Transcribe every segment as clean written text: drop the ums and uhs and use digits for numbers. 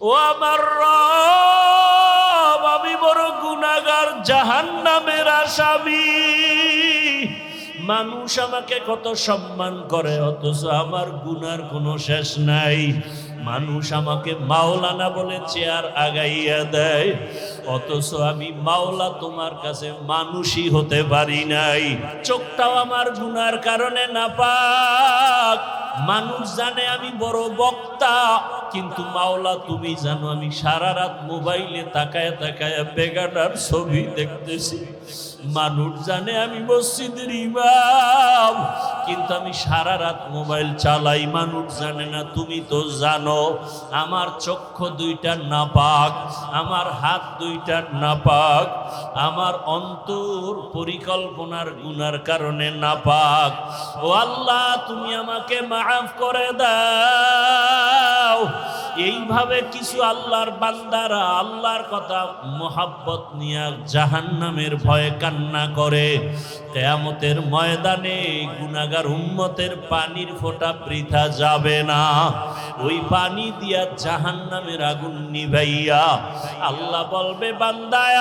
ও আমার রব, আমি বড় গুনাহগার, জাহান্নামের আসামি। মানুষ আমাকে কত সম্মান করে, অথচ আমার গুনার কোনো শেষ নাই। মানুষ আমাকে মাওলানা বলে চেয়ার আগাইয়া দেয়, অথচ আমি মাওলা তোমার কাছে মানুষই হতে পারি নাই। চোখটাও আমার গুনার কারণে নাপাক। মানুষ জানে আমি বড় বক্তা, কিন্তু মাওলা তুমি জানো আমি সারা রাত মোবাইলে তাকায় তাকায় বেগানার ছবি দেখতেছি। মানুষ জানে আমি মসজিদের ইমাম, কিন্তু আমি সারা রাত মোবাইল চালাই। মানুষ জানে না, তুমি তো জানো আমার চক্ষু দুইটা নাপাক, আমার হাত দুইটা নাপাক, আমার অন্তর পরিকল্পনার গুনার কারণে নাপাক। ও আল্লাহ, তুমি আমাকে মাফ করে দাও। এইভাবে কিছু আল্লাহর বান্দারা আল্লাহর কথা মোহাব্বত নিয়ে জাহান্নামের ভয়ে কান্না করে। কিয়ামতের ময়দানে গুনাহগার উম্মতের পানির ফোঁটা বৃথা যাবে না। ওই পানি দিয়া জাহান্নামের আগুন নিভাইয়া আল্লাহ বলবে, বান্দায়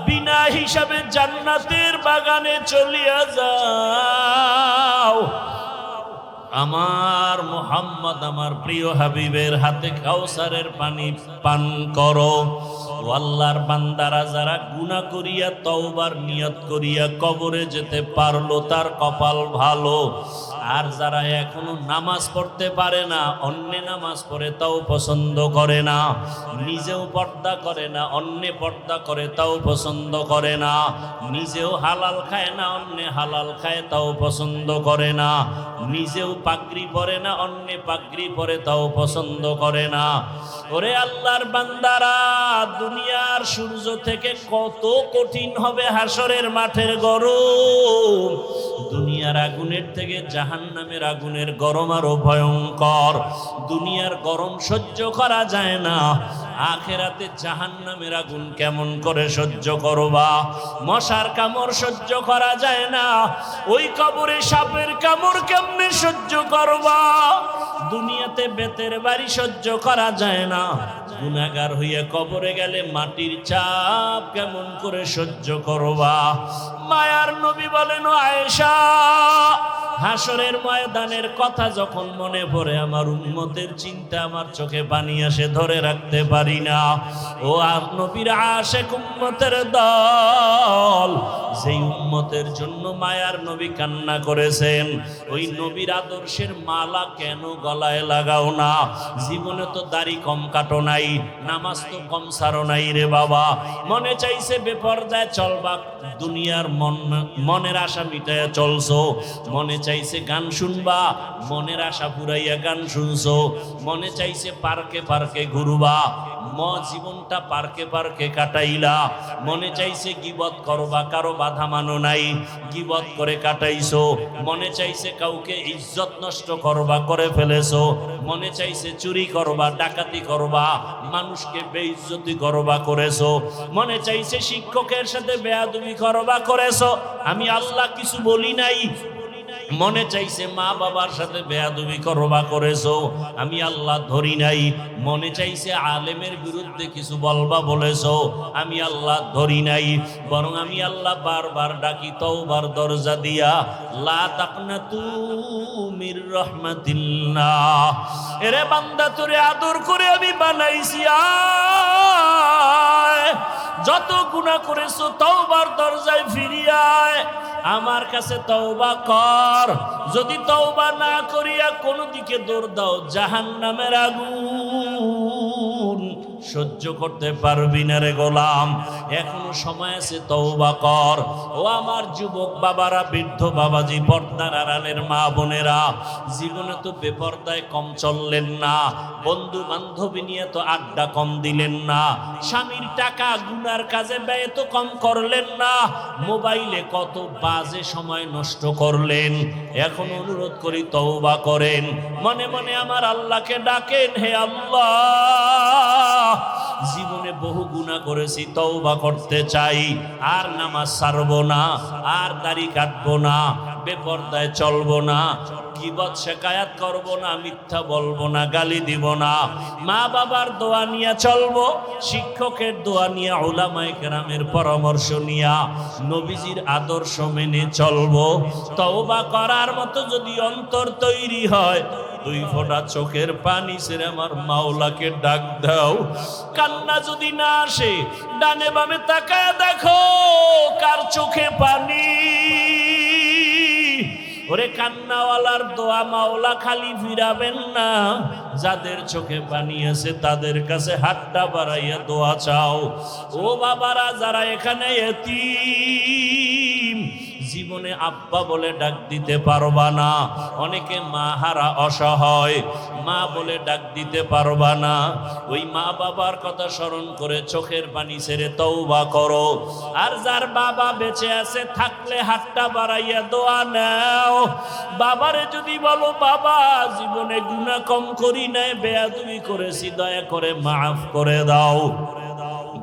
বিনা হিসাবে জান্নাতের বাগানে চলিয়া যাও। আমার মুহাম্মদ, আমার প্রিয় হাবিবের হাতে কাউসারের পানি পান করো। ও আল্লাহর বান্দারা যারা গুনাহ করিয়া তওবার নিয়ত করিয়া কবরে যেতে পারলো তার কপাল ভালো। আর যারা এখনো নামাজ পড়তে পারে না, অন্য নামাজ পড়ে তাও পছন্দ করে না, নিজেও পর্দা করে না, অন্য পর্দা করে তাও পছন্দ করে না, নিজেও হালাল খায় না, অন্য হালাল খায় তাও পছন্দ করে না, নিজেও পাগড়ি পরে না, অন্য পাগড়ি পরে তাও পছন্দ করে না। ওরে আল্লাহর বান্দারা, দুনিয়ার সূর্য থেকে কত কঠিন হবে হাসরের মাঠের গরম। দুনিয়ার আগুনের থেকে জাহান্নামের আগুনের গরম আরো ভয়ঙ্কর। দুনিয়ার গরম সহ্য করা যায় না, আখেরাতে জাহান্নামের আগুন কেমন করে সহ্য করবা? মশার কামড় সহ্য করা যায় না, ওই কবরে সাপের কামড় কেমনে সহ্য করবা? দুনিয়াতে বেতের বাড়ি সহ্য করা যায় না, গুনাহগার হইয়া কবরে গেলে মাটির চাপ কেমন করে সহ্য করবা? মায়ার নবী বলেন, ও আয়েশা, হাসরের ময়দানের কথা যখন মনে পড়ে আমার উম্মতের চিন্তা আমার চোখে পানি আসে, ধরে রাখতে পারি না। ও আর নবীর আশেক উম্মতের দল, যেই উম্মতের জন্য মায়ার নবী কান্না করেছেন, ওই নবীর আদর্শের মালা কেন গলায় লাগাও না? জীবনে তো দাড়ি কম কাটো নাই, নামাজ তো কম সারো নাই রে বাবা। মনে চাইছে বেপরদায় চলবা, দুনিয়ার মনের আশা মিটাইয়া চলছো। মনে চাইছে গান শুনবা, মনের আশা পুরাইয়া গান শুনছো। মনে চাইছে পার্কে পার্কে ঘুরবা, জীবনটা পার্কে পার্কে কাটাইলা। মনে চাইছে গীবত করবা, কারো বাধা মানো নাই, গীবত করে কাটাইছো। মনে চাইছে কাউকে ইজ্জত নষ্ট করবা, করে ফেলেছো। মনে চাইছে চুরি করবা, ডাকাতি করবা, মানুষকে বেইজ্জতি করবা, করেছো। মনে চাইছে শিক্ষকের সাথে বেয়াদবি করবা, করেছো। আমি আল্লাহ কিছু বলি নাই। মনে চাইছে মা বাবার সাথে বেয়াদবি করবা, করেছো। আমি আল্লাহ ধরি নাই। মনে চাইছে আলেমের বিরুদ্ধে কিছু বলবা, বলেছো। আমি আল্লাহ ধরি নাই। বরং আমি আল্লাহ বারবার ডাকি তওবার দরজা দিয়া, লা তাকনাতু মির রাহমাতিল্লাহ। এরে বান্দা, তোরে আদর করে আমি বানাইছি, আয় যত গুনাহ করেছো তওবার দরজায় ফিরিয়ে আয়, আমার কাছে তওবা কর। যদি তওবা না করিয়া কোনো দিকে দৌড় দাও, জাহান্নামের আগুন সহ্য করতে পারবি না রে গোলাম। এখনো সময় আছে, তওবা কর। ও আমার যুবক বাবারা, বৃদ্ধ বাবাজি, পর্দার আড়ালের মা বোনেরা, জীবনে তো বেপর্দায় কম চললেন না, বন্ধু বান্ধবী নিয়ে তো আড্ডা কম দিলেন না, স্বামীর টাকা গুনার কাজে ব্যয় তো কম করলেন না, মোবাইলে কত বাজে সময় নষ্ট করলেন। এখন অনুরোধ করি তওবা করেন, মনে মনে আমার আল্লাহকে ডাকেন, হে আল্লাহ, জীবনে বহু গুনাহ করেছি, তওবা করতে চাই, আর নামাজ ছাড়বো না, আর দাড়ি কাটবো না, বেপরদায় চলবো না, গীবত শেকায়াত করব না, মিথ্যা বলবো না, গালি দিব না, মা বাবার দোয়া নিয়ে চলবো, শিক্ষকের দোয়া নিয়ে, উলামায়ে কেরামের পরামর্শ নিয়ে, নবীজির আদর্শ মেনে চলবো। তওবা করার মতো যদি অন্তর তৈরি হয়, 2 ফোঁটা চোখের পানি ছেড়ে আমার মাওলাকে ডাক দাও। কান্না যদি না আসে, ডানে বামে তাকায় দেখো কার চোখে পানি। ওরে কান্নাওয়ালার দোয়া মাওলা খালি ফিরাবেন না, যাদের চোখে পানি আছে তাদের কাছে হাতটা বাড়াইয়া দোয়া চাও। ও বাবারা যারা এখানে এতিম, জীবনে আব্বা বলে ডাক দিতে পারবা না, অনেকে মা হারা অসহায়, মা বলে ডাক দিতে পারবা না, ওই মা বাবার কথা স্মরণ করে চোখের পানি ছেড়ে তওবা করো। আর যার বাবা বেঁচে আছে, থাকলে হাতটা বাড়াইয়া দোয়া নাও। বাবারে যদি বলো, বাবা জীবনে গুনাহ কম করি নাই, বেয়াদবি করেছি, দয়া করে মাফ করে দাও।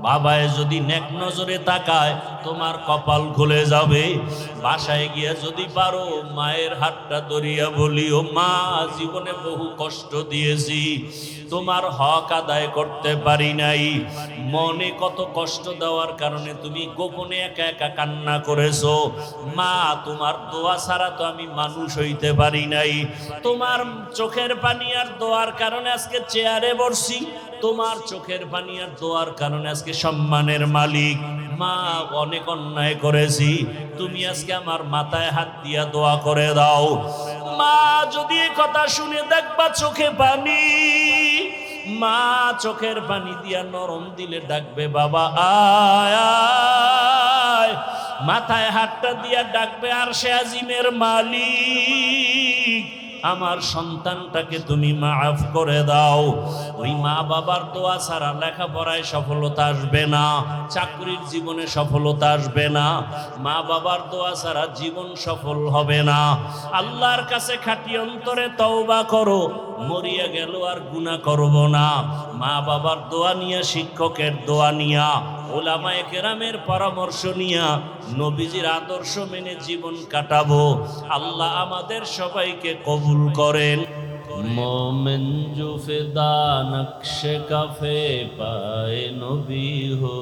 বাবায় যদি নেক নজরে তাকায়, তোমার কপাল খুলে যাবে। বাসায় গিয়া যদি পারো, মায়ের হাতটা ধরিয়া বলিও, মা জীবনে বহু কষ্ট দিয়েছি, তোমার হক আদায় করতে পারি নাই, মনে কত কষ্ট দেওয়ার কারণে তুমি গোপনে একা একা কান্না করেছো, মা তোমার দোয়া ছাড়া তো আমি মানুষ হইতে পারি নাই, তোমার চোখের পানি আর দোয়ার কারণে আজকে চেয়ারে বসছি, তোমার চোখের পানি আর দোয়ার কারণে আজকে সম্মানের মালিক। মা অনেক অন্যায় করেছি, তুমি আজকে আমার মাথায় হাত দিয়া দোয়া করে দাও। মা যদি এই কথা শুনে দেখবা চোখে পানি, মা চোখের পানি দিয়া নরম দিলে ডাকবে, বাবা আয় আয়। মাথায় হাতটা দিয়া ডাকবে, আরশে আজিমের মালিক, আমার সন্তানটাকে তুমি মাফ করে দাও। ওই মা বাবার দোয়া ছাড়া লেখাপড়ায় সফলতা আসবে না, চাকরির জীবনে সফলতা আসবে না, মা বাবার দোয়া ছাড়া জীবন সফল হবে না। আল্লাহর কাছে খাঁটি অন্তরে তওবা করো, মরিয়া গেল আর গুনাহ করব না। মা বাবার দোয়া নিয়া, শিক্ষকের দোয়া নিয়া, উলামায়ে কেরামের পরামর্শ নিয়া, নবীজির আদর্শ মেনে জীবন কাটাবো। আল্লাহ আমাদের সবাইকে কবুল করেন। मोमिन जो फिदा नक्शे कफे पाए नबी हो,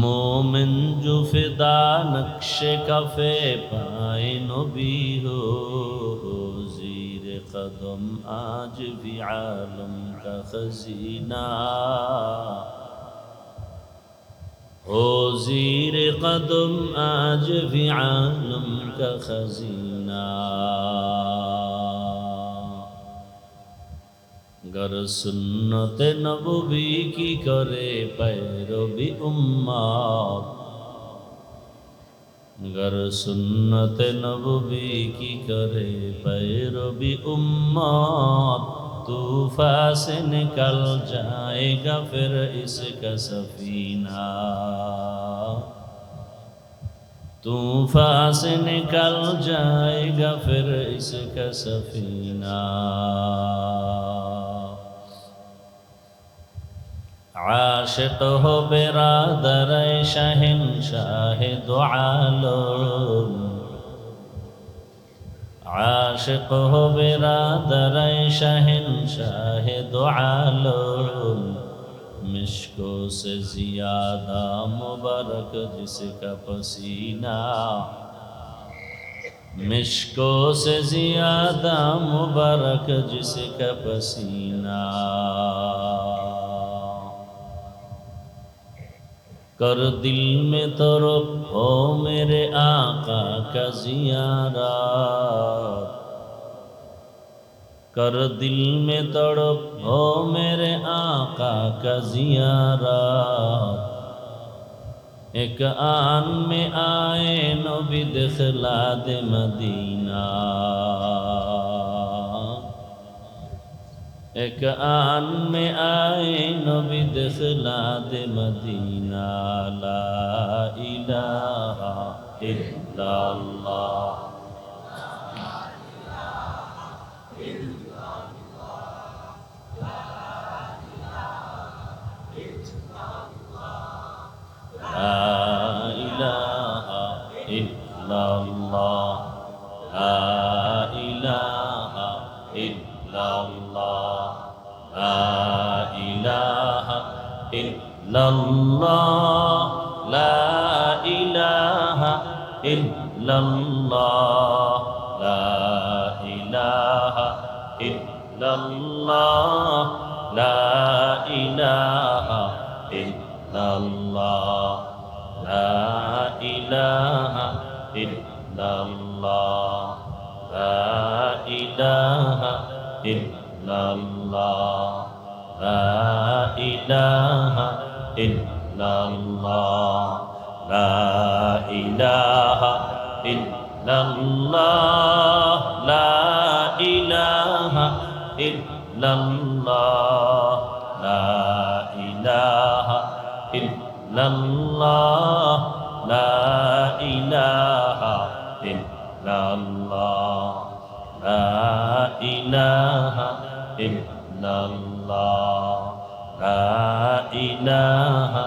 मोमिन जो फिदा नक्शे कफे पाए नबी हो, ज़ीर कदम आज भी आलम का खजीना, हो ज़ीर कदम आज भी आलम का खजीना। गर सुन्नत नबवी की करे पैरवी उम्मत, गर सुन्नत नबवी की करे पैरवी उम्मत, तूफान से निकल जाएगा फिर इसका सफीना, तूफान से निकल जाएगा फिर इसका सफीना। आशिक हो बिरादर शहंशाह दो आलम, आशिक हो बिरादर शहंशाह दो आलम, मिश्को से ज़ियादा मुबारक जिसका पसीना, मिश्को से ज़ियादा मुबारक जिसका पसीना। कर दिल में तरफ हो मेरे आका का ज़ियारत, कर दिल में तड़प हो मेरे आका का ज़ियारत, एक आन में आए नबी दिखला दे मदीना, एक आन में आए नबी दिखला दे मदीना। ला इलाहा इल्लल्लाह, ला ইলাহা ইল্লাল্লাহ লা ইলাহা ইল্লাল্লাহ লা ইলাহা ইল্লাল্লাহ লা ইলাহা ইল্লাল্লাহ লা ইলাহা ইল্লাল্লাহ লা ইলাহা ইল্লাল্লাহ লা ইলাহা ইল্লাল্লাহ লা ইলাহা ইল্লাল্লাহ লা ইলাহা ইল্লাল্লাহ লা ইলাহা ইল্লাল্লাহ লা ইলাহা ইল্লাল্লাহ লা ইলাহা ইল্লাল্লাহ লা ইলাহা ইল্লাল্লাহ লা ইলাহা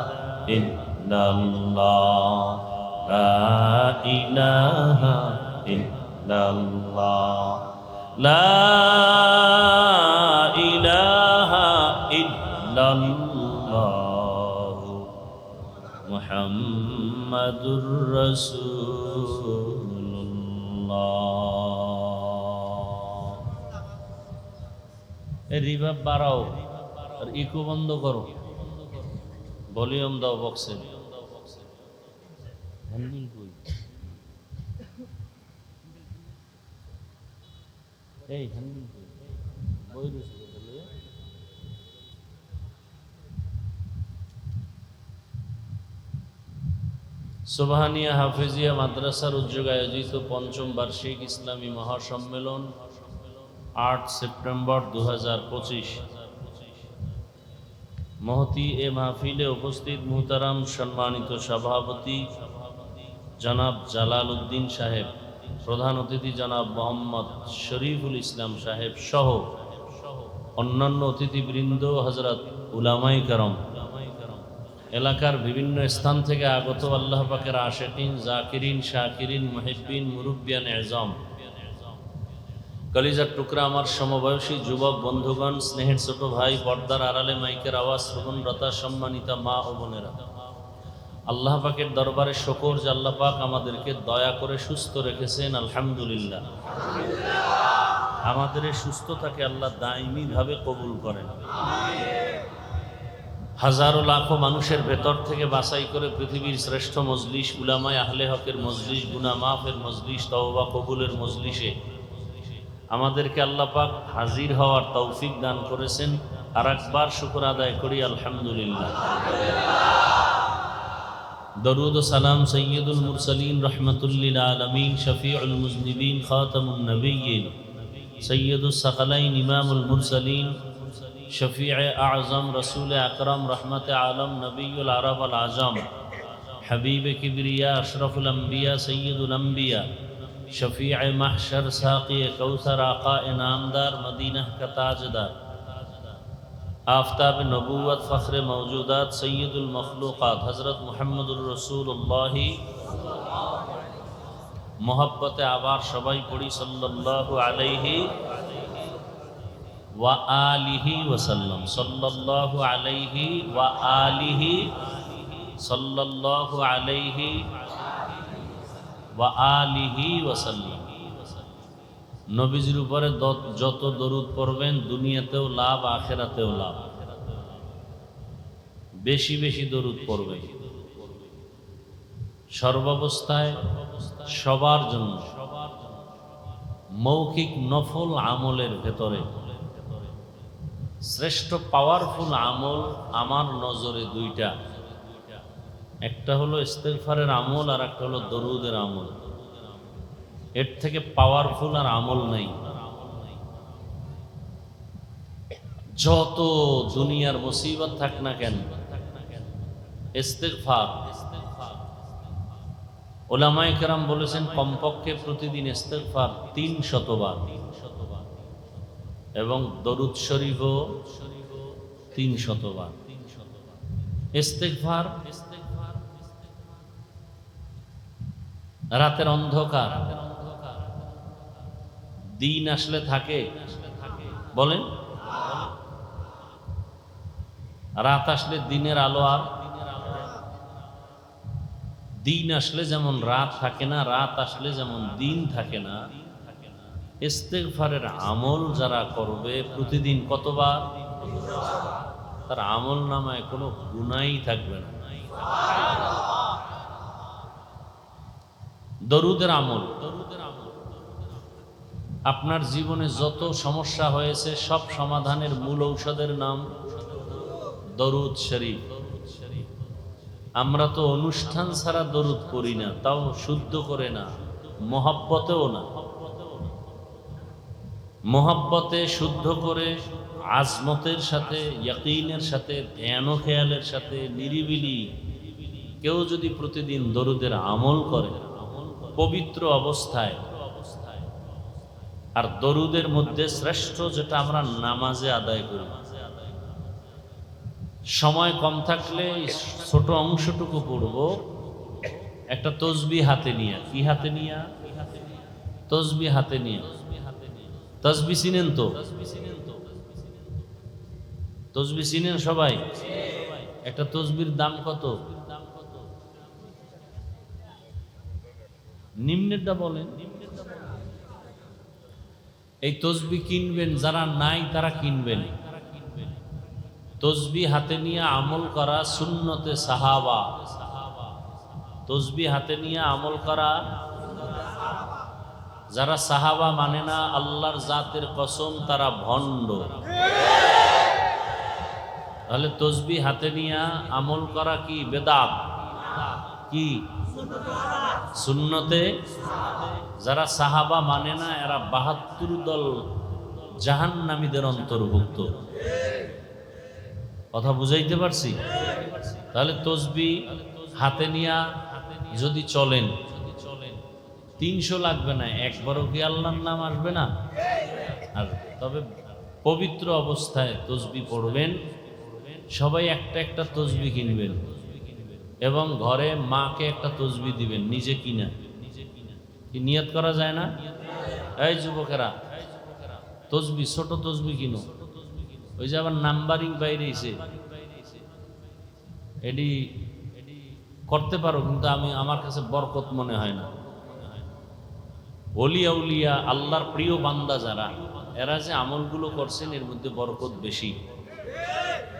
ইল্লাল্লাহ লা ইলাহা ইল্লাল্লাহ লা ইলাহা ইল্লাল্লাহ মুহাম্মাদুর রাসূলুল্লাহ। রিভাব বাড়াও আর ইকো বন্ধ করো, ভলিউম দাও বক্সে। এই বই সুবহানিয়া হাফেজিয়া মাদ্রাসার উদ্যোগে আয়োজিত পঞ্চম বার্ষিক ইসলামী মহাসম্মেলন ৮ সেপ্টেম্বর ২০২৫। মহতি এ মাহফিলে উপস্থিত মুহতারাম সম্মানিত সভাপতি জনাব জালাল উদ্দিন সাহেব, প্রধান অতিথি জনাব মোহাম্মদ শরীফুল ইসলাম সাহেব সহ অন্যান্য অতিথিবৃন্দ, হযরত উলামায়ে কেরাম, এলাকার বিভিন্ন স্থান থেকে আগত আল্লাহ পাকের আশিকিন, জাকিরিন, শাকিরিন, মুহিব্বিন, মুরব্বিয়ান এজম, কলিজার টুকরা আমার সমবয়সী যুবক বন্ধুগণ, স্নেহের ছোট ভাই, পর্দার আড়ালে মাইকের আওয়াজ শ্রবণরতা সম্মানিতা মা ও বোনেরা, আল্লাহ পাকের দরবারে শুকর যে আল্লাহ পাক আমাদেরকে দয়া করে সুস্থ রেখেছেন, আলহামদুলিল্লাহ। আমাদের এই সুস্থতাকে আল্লাহ দাইমি ভাবে কবুল করেন। হাজারো লাখো মানুষের ভেতর থেকে বাছাই করে পৃথিবীর শ্রেষ্ঠ মজলিস, উলামায়ে আহলে হকের মজলিস, গুনাহ মাফের মজলিস, তওবা কবুলের মজলিসে আমাদেরকে আল্লাহ পাক হাজির হওয়ার তৌফিক দান করেছেন। আর একবার শুকর আদায় করি, আলহামদুলিল্লাহ। দরুদ ও সালাম সৈয়দুল মুরসালিন রহমাতুল লিল আলামিন, শফিউল মুজনিবিন, খাতামুন নবিয়্যিন, সৈয়দুস সাকালাইন, ইমামুল মুরসালিন, শফিয়ে আজম, রসুল আকরম, রহমত আলম, নবীউল আরব আল আজম, হাবিব কিবরিয়া, আশরফুল আম্বিয়া, সৈয়দুল আম্বিয়া, শফিয়ে মাহশর, সাকি কৌসর, আকা ইনামদার, মদিনা का ताजदार, आफताब नबूवत, फ़ख्र मौजूदात, सैयदुल मखलूक़ात, हज़रत मुहम्मदुर रसूलुल्लाह, मोहब्बत आबार सबाई पड़ी सल्लल्लाहु अलैहि व आलिहि वसल्लम, सल्लल्लाहु अलैहि व आलिहि, सल्लल्लाहु अलैहि व आलिहि वसल्लम। নবীজির উপরে যত দরুদ পড়বেন দুনিয়াতেও লাভ, আখিরাতেও লাভ। বেশি বেশি দরুদ পড়বেন সর্বাবস্থায় সবার জন্য। মৌখিক নফল আমলের ভেতরে শ্রেষ্ঠ পাওয়ারফুল আমল আমার নজরে দুইটা, একটা হলো ইস্তেগফারের আমল আর একটা হলো দরুদের আমল। এর থেকে পাওয়ারফুল আর আমল নেই। যত দুনিয়ার মুসিবত থাক না কেন, ইস্তেগফার, উলামায়ে কেরাম বলেছেন কমপক্ষে প্রতিদিন ইস্তেগফার ৩০০ বার এবং দরুদ শরীফও ৩০০ বার। ইস্তেগফার রাতের অন্ধকার দিন আসলে থাকে, বলেন? রাত আসলে দিনের আলো আর দিন আসলে যেমন রাত থাকে না, রাত আসলে যেমন দিন থাকে না, ইস্তেগফারের আমল যারা করবে প্রতিদিন কতবার, তার আমল নামায় কোনো গুনাহই থাকবে না। দরুদের আমল, আপনার জীবনে যত সমস্যা হয়েছে সব সমাধানের মূল ঔষধের নাম দরুদ শরীফ। আমরা তো অনুষ্ঠান ছাড়া দরুদ করি না, তাও শুদ্ধ করে না, মহব্বতেও না। মহব্বতে শুদ্ধ করে আজমতের সাথে, ইয়াকিনের সাথে, ধ্যান ও খেয়ালের সাথে নিরিবিলি কেউ যদি প্রতিদিন দরুদের আমল করে পবিত্র অবস্থায়, আর দরুদের মধ্যে শ্রেষ্ঠ যেটা আমরা নামাজে আদায় করি, সময় কম থাকলে ছোট অংশটুকু পড়ব, একটা তসবি হাতে নিয়ে। কি হাতে নিয়ে? তসবি হাতে নিয়ে। তসবি চিনেন তো? তসবি চিনেন সবাই? একটা তসবির দাম কত? নিম্নেরটা বলেন। এই তসবি কিনবেন, যারা নাই তারা কিনবেন। তসবি হাতে নিয়ে আমল করা সুন্নতে সাহাবা। তসবি হাতে নিয়ে আমল করা, যারা সাহাবা মানে না আল্লাহর জাতের কসম তারা ভণ্ড। তাহলে তসবি হাতে নিয়ে আমল করা কি বেদাত? কি সুন্নতে? যারা সাহাবা মানে না এরা ৭২ দল জাহান্নামীদের অন্তর্ভুক্ত। কথা বুঝাইতে পারছি? তাহলে তসবি হাতে নিয়া যদি চলেন ৩০০ লাগবে না, একবারও কি আল্লাহর নাম আসবে না? আর তবে পবিত্র অবস্থায় তসবি পড়বেন। সবাই একটা একটা তসবি কিনবেন এবং ঘরে মাকে একটা তসবি দিবেন, নিজে কিনা। কি নিয়ত করা যায় না? এই যুবকেরা, তসবি, ছোট তসবি কিনো। ওই যে আবার নাম্বারিং বাইরে এসে এডি করতে পারো, কিন্তু আমার কাছে বরকত মনে হয় না। ওলিয়া উলিয়া আল্লাহর প্রিয় বান্দা যারা, এরা যে আমলগুলো করছেন এর মধ্যে বরকত বেশি।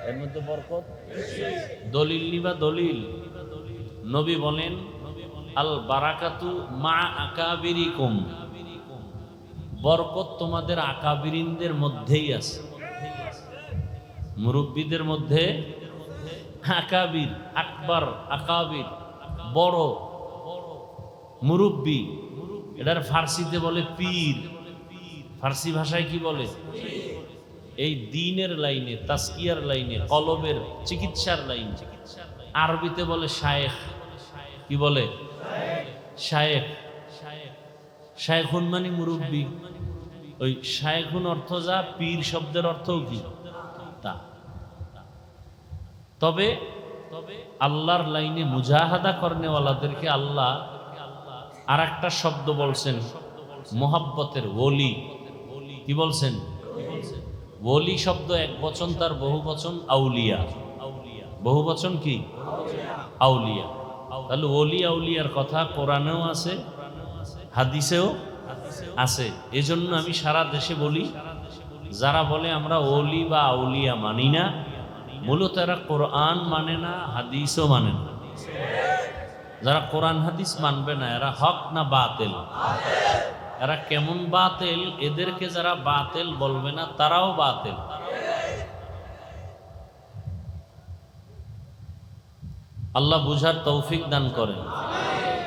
এর মধ্যে বরকত দলিল নিবা দলিল। নবী বলেন আল বারাকাতু মা আকাবিরিকুম, বরকত তোমাদের আকাবিরিনদের মধ্যেই আছে। মুরব্বীদের মধ্যে আকাবির, আকবর, আকাবির, বড় মুরব্বী, এটার ফার্সিতে বলে পীর। ফার্সি ভাষায় কি বলে? এই দ্বীনের লাইনে, তাসকিয়ার লাইনে, কলবের চিকিৎসার লাইনে আরবিতে বলে শায়েখ। কি বলে? শায়েখ। শায়েখুন মানে মুরব্বী। ওই শায়েখুন অর্থ যা, পীর শব্দের অর্থও কি তা। তবে আল্লাহর লাইনে মুজাহাদা করনেওয়ালাদেরকে আল্লাহ আর একটা শব্দ বলছেন, মোহাব্বতের ওলি। কি বলছেন? ওলি শব্দ এক বচন, তার বহু বচন আউলিয়া। বহু বচন কি? আউলিয়া। তাহলে ওলি আউলিয়ার কথা কোরআনেও আছে, হাদিসেও আছে। এজন্য আমি সারা দেশে বলি, যারা বলে আমরা ওলি বা আউলিয়া মানি না, মূলত এরা কোরআন মানে না, হাদিসও মানে না। যারা কোরআন হাদিস মানবে না এরা হক না বাতিল? এরা কেমন বাতিল? এদেরকে যারা বাতিল বলবে না তারাও বাতিল। আল্লাহ বুঝার তৌফিক দান করেন।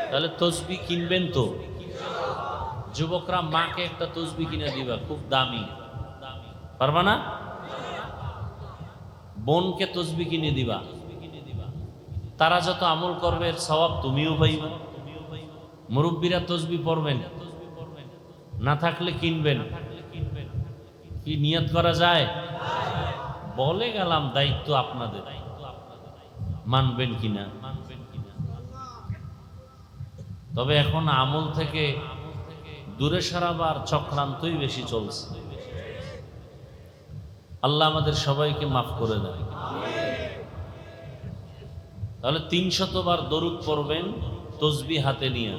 তাহলে তসবি কিনবেন তো? যুবকরা মাকে একটা তসবি কিনে দিবা, খুব দামি। পারবা না? বোনকে তসবি কিনে দিবা, তারা যত আমল করবে এর সওয়াব তুমিও পাইবা। মুরব্বীরা তসবি পড়বেন, না থাকলে কিনবেন। কি নিয়ত করা যায়? বলে গেলাম, দায়িত্ব আপনাদের, মানবেন কিনা। তবে এখন আমল থেকে দূরে সারাবার চক্রান্তই বেশি চলছে। আল্লাহ আমাদের সবাইকে মাফ করে দেয়। তাহলে ৩০০ বার দরুদ পড়বেন তসবিহ হাতে নিয়ে।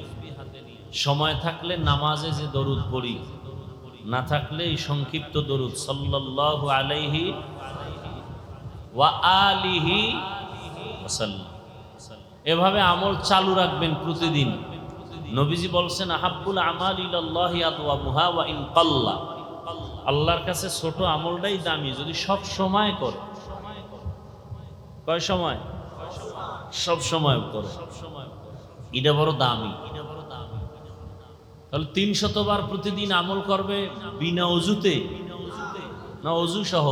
সময় থাকলে নামাজে যে দরুদ পড়ি, না থাকলে এই সংক্ষিপ্ত দরুদ সাল্লাল্লাহু আলাইহি ওয়া আলিহি ওয়াসাল্লাম, এভাবে আমল চালু রাখবেন প্রতিদিন। নবীজি বলছেন আহাব্বুল আমাল ইলাল্লাহি আদওয়ামুহা ওয়া ইন কাল্লা, আল্লাহর কাছে ছোট আমলটাই দামি যদি সব সময় করে। কয় সময়? সব সময় করে, এটা বড় দামি। তাহলে ৩০০ বার প্রতিদিন আমল করবে বিনা অজুতে না অজু সহ।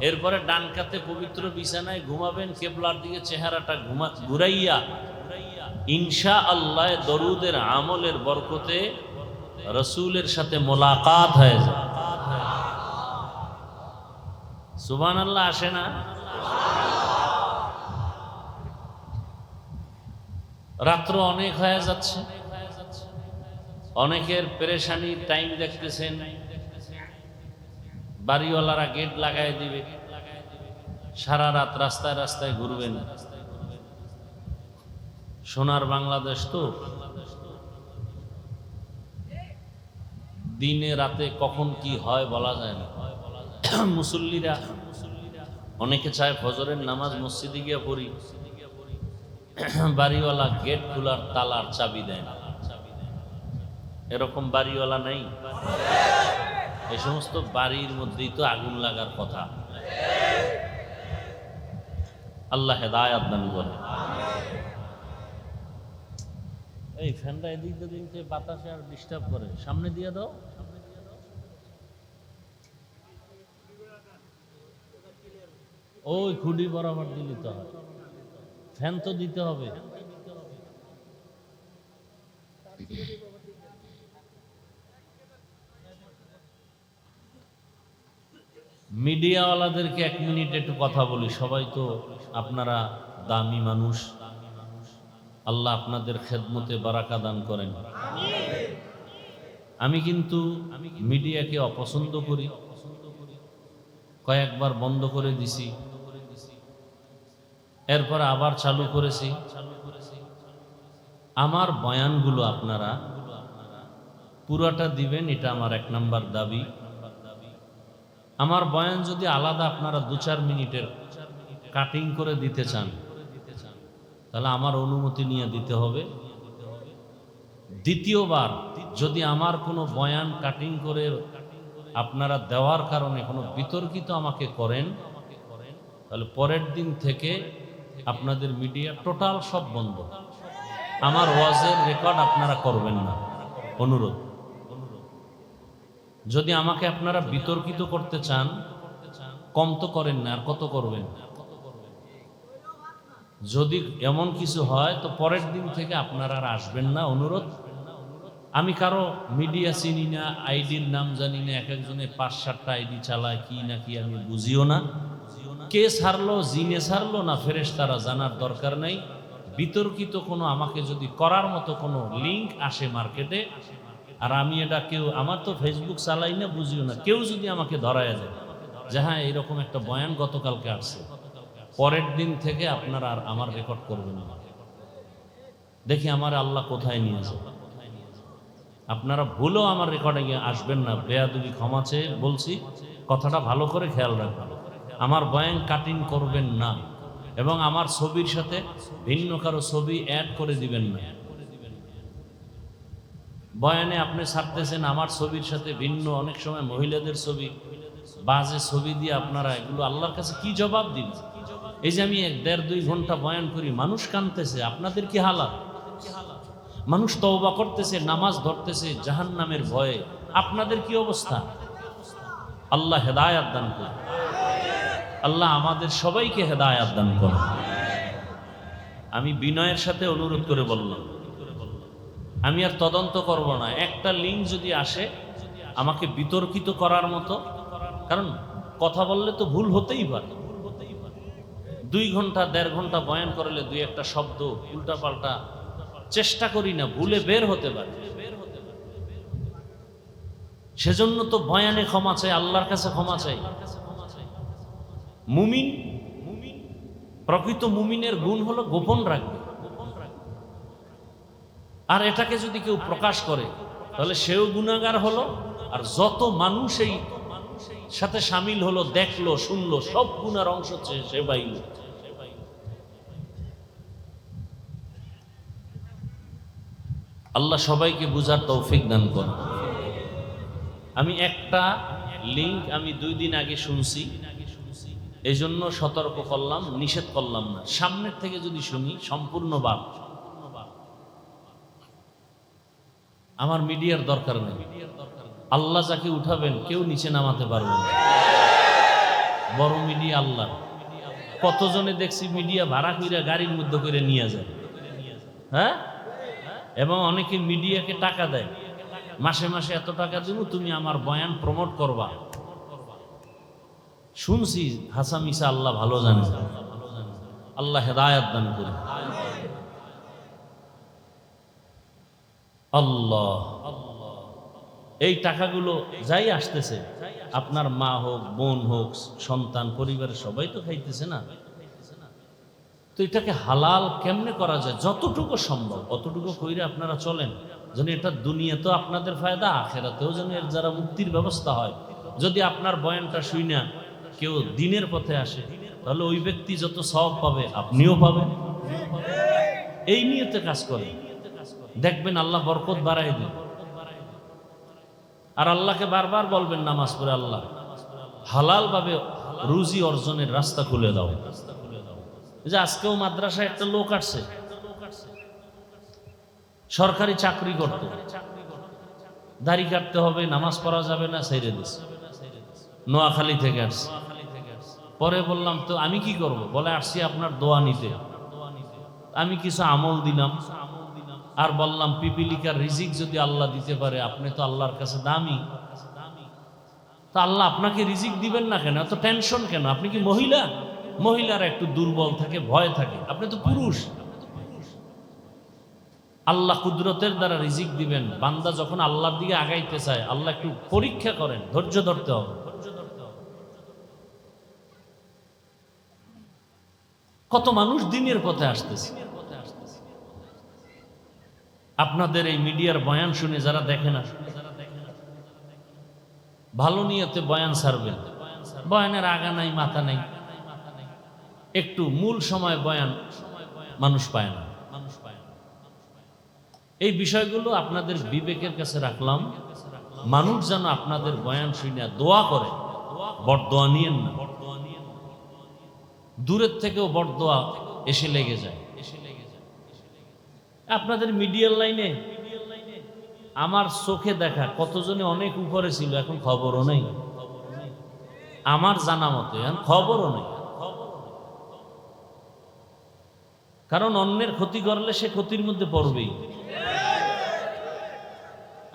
এরপরে ডান কাতে পবিত্র বিছানায় ঘুমাবেন, কেবলার দিকে চেহারাটা ঘুরাইয়া ইনশাআল্লাহ দরুদের আমলের বরকতে রসুলের সাথে মোলাকাত হয়ে যায়। সুবহানাল্লাহ আসে না? রাত্র অনেক হয়ে যাচ্ছে, অনেকের পেরেশানি, টাইম দেখতেছেন, বাড়িওয়ালারা গেট লাগাই দিবে, সারা রাত রাস্তায় রাস্তায় ঘুরবেন। সোনার বাংলাদেশ তো, দিনে রাতে কখন কি হয় বলা যায় না। মুসল্লিরা অনেকে চায় ফজরের নামাজ মসজিদে গিয়ে পড়ি, বাড়িওয়ালা গেট খোলার তালার চাবি দেয় না। এরকম বাড়িওয়ালা নেই? এই সমস্ত বাড়ির মধ্যেই তো আগুন লাগার কথা। আল্লাহ হেদায়াত দান করে। এই ফ্যানটা এদিক দিয়ে বাতাসে আর ডিস্টার্ব করে, সামনে দিয়ে দাও। ওই খুঁটি বরাবর দিলে তো হয়, ফ্যান তো দিতে হবে। মিডিয়াওয়ালাদেরকে 1 মিনিট একটু কথা বলি। সবাই তো আপনারা দামি মানুষ, আল্লাহ আপনাদের খেদমতে বারাকা দান করেন। আমি কিন্তু মিডিয়াকে অপছন্দ করি, কয়েকবার বন্ধ করে দিছি, এরপর আবার চালু করেছি। আমার বয়ানগুলো আপনারা পুরাটা দিবেন, এটা আমার 1 নাম্বার দাবি। আমার বয়ান যদি আলাদা আপনারা 2-4 মিনিটের কাটিং করে দিতে চান, তাহলে আমার অনুমতি নিয়ে দিতে হবে। দ্বিতীয়বার যদি আমার কোনো বয়ান কাটিং করে আপনারা দেওয়ার কারণে কোনো বিতর্কিত আমাকে করেন, তাহলে পরের দিন থেকে আপনাদের মিডিয়া টোটাল সব বন্ধ। আমার ওয়াজের রেকর্ড আপনারা করবেন না, অনুরোধ। যদি আমাকে আপনারা বিতর্কিত করতে চান, কম তো করেন না, আর কত করবেন? যদি এমন কিছু হয় তো পরের দিন থেকে আপনারা আর আসবেন না, অনুরোধ। আমি কারো মিডিয়া চিনি না, আইডির নাম জানি না, এক একজনে 5-7টা আইডি চালায়, কি না কি আমি বুঝিও না। কে ছাড়লো, জিনে ছাড়লো না ফেরেশতারা, জানার দরকার নাই। বিতর্কিত কোনো আমাকে যদি করার মতো কোনো লিঙ্ক আসে মার্কেটে, আর আমি এটা কেউ, আমার তো ফেসবুক চালাই না, বুঝিও না, কেউ যদি আমাকে ধরায় দেয় যে হ্যাঁ এরকম একটা বয়ান গতকালকে আসছে, পরের দিন থেকে আপনারা আর আমার রেকর্ড করবেন না। দেখি আমার আল্লাহ কোথায় নিয়েছে। আপনারা ভুলেও আমার রেকর্ডে আসবেন না, বেয়াদবি ক্ষমা চেয়ে বলছি, কথাটা ভালো করে খেয়াল রাখবেন। আমার বয়ান কাটিং করবেন না, এবং আমার ছবির সাথে ভিন্ন কারো ছবি অ্যাড করে দিবেন না। বয়ানে আপনি ছাড়তেছেন আমার ছবির সাথে ভিন্ন, অনেক সময় মহিলাদের ছবি, বাজে ছবি দিয়ে আপনারা এগুলো আল্লাহর কাছে কি জবাব দিন? এই যে আমি 1-1.5-2 ঘন্টা বয়ান করি, মানুষ কাঁদতেছে, আপনাদের কি হালাত? মানুষ তওবা করতেছে, নামাজ ধরতেছে জাহান্নামের ভয়ে, আপনাদের কি অবস্থা? আল্লাহ হেদায়াত দান করুন। আল্লাহ আমাদের সবাইকে হেদায়াত দান করুন। আমি বিনয়ের সাথে অনুরোধ করে বললাম, আমি আর তদন্ত করব না। একটা লিঙ্ক যদি আসে আমাকে বিতর্কিত করার মতো, কারণ কথা বললে তো ভুল হতেই পারে। 2 ঘন্টা 1.5 ঘন্টা বয়ান করলে 2-1টা শব্দ উল্টাপাল্টা চেষ্টা করি না, ভুলে বের হতে পারে। সেজন্য তো বয়ানে ক্ষমা চাই, আল্লাহর কাছে ক্ষমা চাই। মুমিন, প্রকৃত মুমিনের গুণ হলো গোপন রাখবে, আর এটাকে যদি কেউ প্রকাশ করে তাহলে সেও গুনাহগার হলো, আর যত মানুষ এই সাথে সামিল হলো, দেখলো, শুনলো, সব গুনার অংশ হচ্ছে সে পাইল। আল্লাহ সবাইকে বুঝার তৌফিক দান করুন। আমি একটা লিঙ্ক আমি 2 দিন আগে শুনছি, এই জন্য সতর্ক করলাম, নিষেধ করলাম না। সামনের থেকে যদি শুনি সম্পূর্ণ বাদ, আমার মিডিয়ার দরকার নেই। আল্লাহ যাকে উঠাবেন কেউ নিচে নামাতে পারবে না। বড় মিডিয়া আল্লাহ। কতজনে দেখছি মিডিয়া ভাড়া কইরা গাড়ির মধ্যে করে নিয়ে যায়, হ্যাঁ, এবং অনেকে মিডিয়াকে টাকা দেয়, মাসে মাসে এত টাকা দিব, তুমি আমার বয়ান প্রমোট করবা। শুনছি হাসা মিসা আল্লাহ ভালো জানে, আল্লাহ হেদায়াত দান করে। আল্লাহ, এই টাকাগুলো যাই আসতেছে, আপনার মা হোক, বোন হোক, সন্তান, পরিবারের সবাই তো খাইতেছে না। তো এটাকে হালাল কেমনে করা যায়? যতটুকু সম্ভব অতটুকু কইরে আপনারা চলেন, যেন এটা দুনিয়াতেও আপনাদের ফায়দা, আখেরাতেও যেন এর যারা মুক্তির ব্যবস্থা হয়। যদি আপনার বয়ানটা শুইনা কেউ দিনের পথে আসে, তাহলে ওই ব্যক্তি যত সওয়াব পাবে আপনিও পাবেন। এই নিয়তে কাজ করেন, দেখবেন আল্লাহ বরকত বাড়াই দেন। আর আল্লাহকে বারবার বলবেন নামাজ পড়ে, আল্লাহ হালাল ভাবে রুজি অর্জনের রাস্তা খুলে দাও। যে আজকেও মাদ্রাসায় একটা লোক আসছে, সরকারি চাকরি করত, দাড়ি কাটতে হবে, নামাজ পড়া যাবে না, ছেড়ে দিছে। নোয়াখালী থেকে আসছে। পরে বললাম তো আমি কি করব? বলে আসছি আপনার দোয়া নিতে। আমি কিছু আমল দিলাম, আর বললাম পিপিলিকার রিজিক যদি আল্লাহ দিতে পারে, আপনি তো আল্লাহর কাছে দামি, তা আল্লাহ আপনাকে রিজিক দিবেন না কেন? এত টেনশন কেন? আপনি কি মহিলা? মহিলারা একটু দুর্বল থাকে, ভয় থাকে, আপনি তো পুরুষ। আল্লাহ কুদরতের দ্বারা রিজিক দিবেন। বান্দা যখন আল্লাহর দিকে আগাইতে চায়, আল্লাহ একটু পরীক্ষা করেন, ধৈর্য ধরতে হবে। কত মানুষ দিনের পথে আসতেছে। আপনাদের এই মিডিয়ার বয়ান শুনে যারা দেখে না, ভালো নিয়তে বয়ান ছাড়বেন, বয়ানের আগা নাই মাথা নাই, একটু মূল সময় বয়ান মানুষ পায় না। এই বিষয়গুলো আপনাদের বিবেকের কাছে রাখলাম। মানুষ যেন আপনাদের বয়ান শুনে দোয়া করে, বরদোয়া নিয়েন না। দূরের থেকেও বরদোয়া এসে লেগে যায়। আপনাদের মিডিয়ার লাইনে আমার চোখে দেখা কতজনে অনেক উপরে ছিল, এখন খবরও নেই। আমার জানা মতে এখন খবরও নেই। কারণ অন্যের ক্ষতি করলে সে ক্ষতির মধ্যে পড়বেই।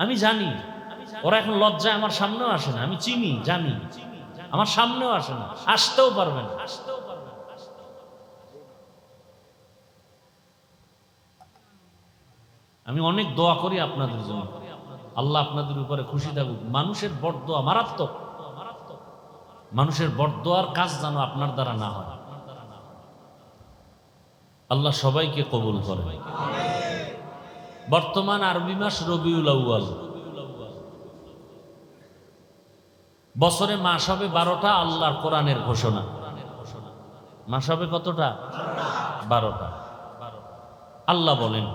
আমি জানি ওরা এখন লজ্জায় আমার সামনেও আসে না। আমি চিনি, জানি, আমার সামনেও আসে না, আসতেও পারবে না। আমি অনেক দোয়া করি আপনাদের জন্য, আল্লাহ আপনাদের উপরে খুশি থাকুক। মানুষের বরদোয়া মারাত্মক, মানুষের বরদোয়ার কাজ যেন আপনার দ্বারা না হয়। আল্লাহ সবাইকে কবুল করে। বর্তমান আরবি মাস রবিউল আউয়াল, বছরে মাস হবে 12টা। আল্লাহর কোরআনের ঘোষণা, মাস হবে কতটা? 12টা। আল্লাহ বলেন,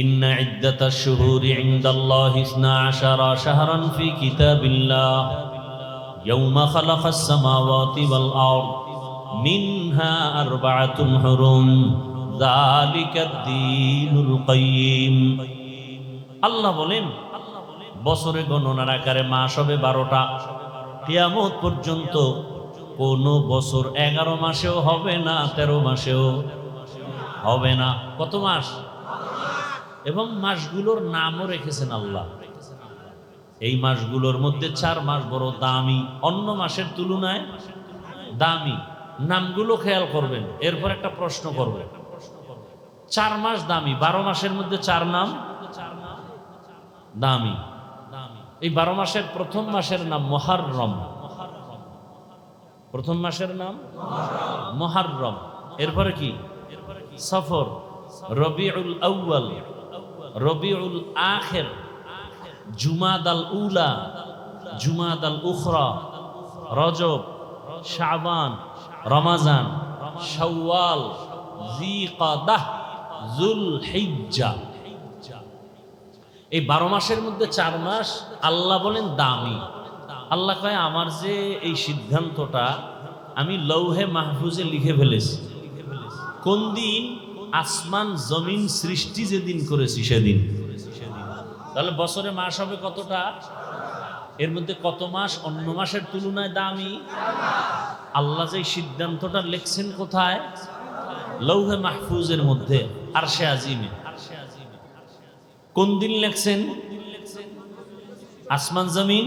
ইন্না ইদ্দাতাশ শুহুরি ইনদাল্লাহি 12 শাহরান ফি কিতাবিল্লাহ ইয়াওমা খালাকাস সামাওয়াতি ওয়াল আরদ মিনহা আরবাআতুন হুরুম যালিকাদ দীনুল কাইয়্যিম। আল্লাহ বলেন, বছরে গণনার আকারে মাস হবে 12টা। কিয়ামত পর্যন্ত কোন বছর 11 মাসেও হবে না, 13 মাসেও হবে না। কত মাস? এবং মাসগুলোর নামও রেখেছেন আল্লাহ। এই মাসগুলোর মধ্যে 4 মাস বড় দামি, অন্য মাসের তুলনায় দামি। নামগুলো খেয়াল করবেন, এরপর একটা প্রশ্ন করবেন। 4 মাস দামি, 12 মাসের মধ্যে 4 নাম দামি। এই 12 মাসের প্রথম মাসের নাম মুহররম। প্রথম মাসের নাম মুহররম। এরপরে কি? সফর, রবিউল আউয়াল, রবিউল আখির, জুমাদাল উলা, জুমাদাল উখরা, রজব, শাবান, রমাজান, শাওয়াল, যিকাদাহ, যুলহিজ্জা। এই 12 মাসের মধ্যে 4 মাস আল্লাহ বলেন দামি। আল্লাহ কয় আমার যে এই সিদ্ধান্তটা আমি লৌহে মাহফুজে লিখে ফেলেছি। কোন দিন? আসমান জমিন সৃষ্টি যেদিন করেছি সেদিন। তাহলে বছরে মাস হবে কতটা? এর মধ্যে কত মাস অন্য মাসের তুলনায় দামি? আল্লাহ যে সিদ্ধান্তটা লিখছেন কোথায়? লৌহে মাহফুজের মধ্যে, আরশে আজিমে। কোন দিন লিখছেন? আসমান জমিন।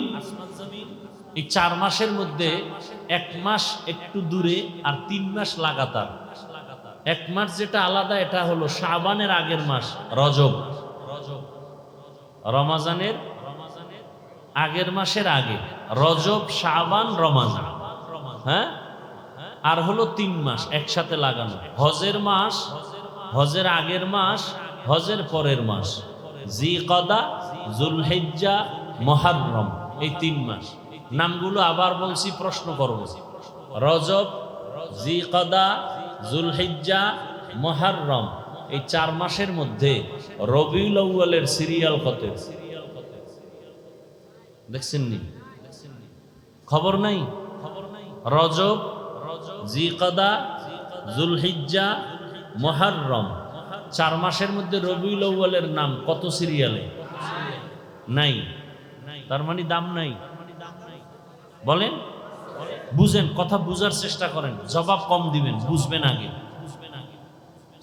এই 4 মাসের মধ্যে 1 মাস একটু দূরে আর 3 মাস লাগাতার। 1 মাস যেটা আলাদা এটা হলো শাবানের আগের মাস রজব, রমাজানের আগের মাসের আগে রজব, শাবান, রমাজান। হ্যাঁ, আর হলো 3 মাস একসাথে লাগানো। হজের মাস, হজের আগের মাস, হজের পরের মাস, যিকাদা, যুলহিজ্জা, মুহররম। এই 3 মাস। নামগুলো আবার বলছি, প্রশ্ন করব। রজব, যিকাদা, যুলহিজ্জা, মুহররম। এই 4 মাসের মধ্যে রবিউল আউয়ালের সিরিয়াল কত দেখছেন নি? খবর নাই? রজব, যিকাদা, যুলহিজ্জা, মুহররম। 4 মাসের মধ্যে রবিউল আউয়ালের নাম কত সিরিয়ালে? নাই। তার মানে দাম নাই। বলেন, বুঝেন, কথা বুঝার চেষ্টা করেন। জবাব কম দিবেন, বুঝবেন আগে।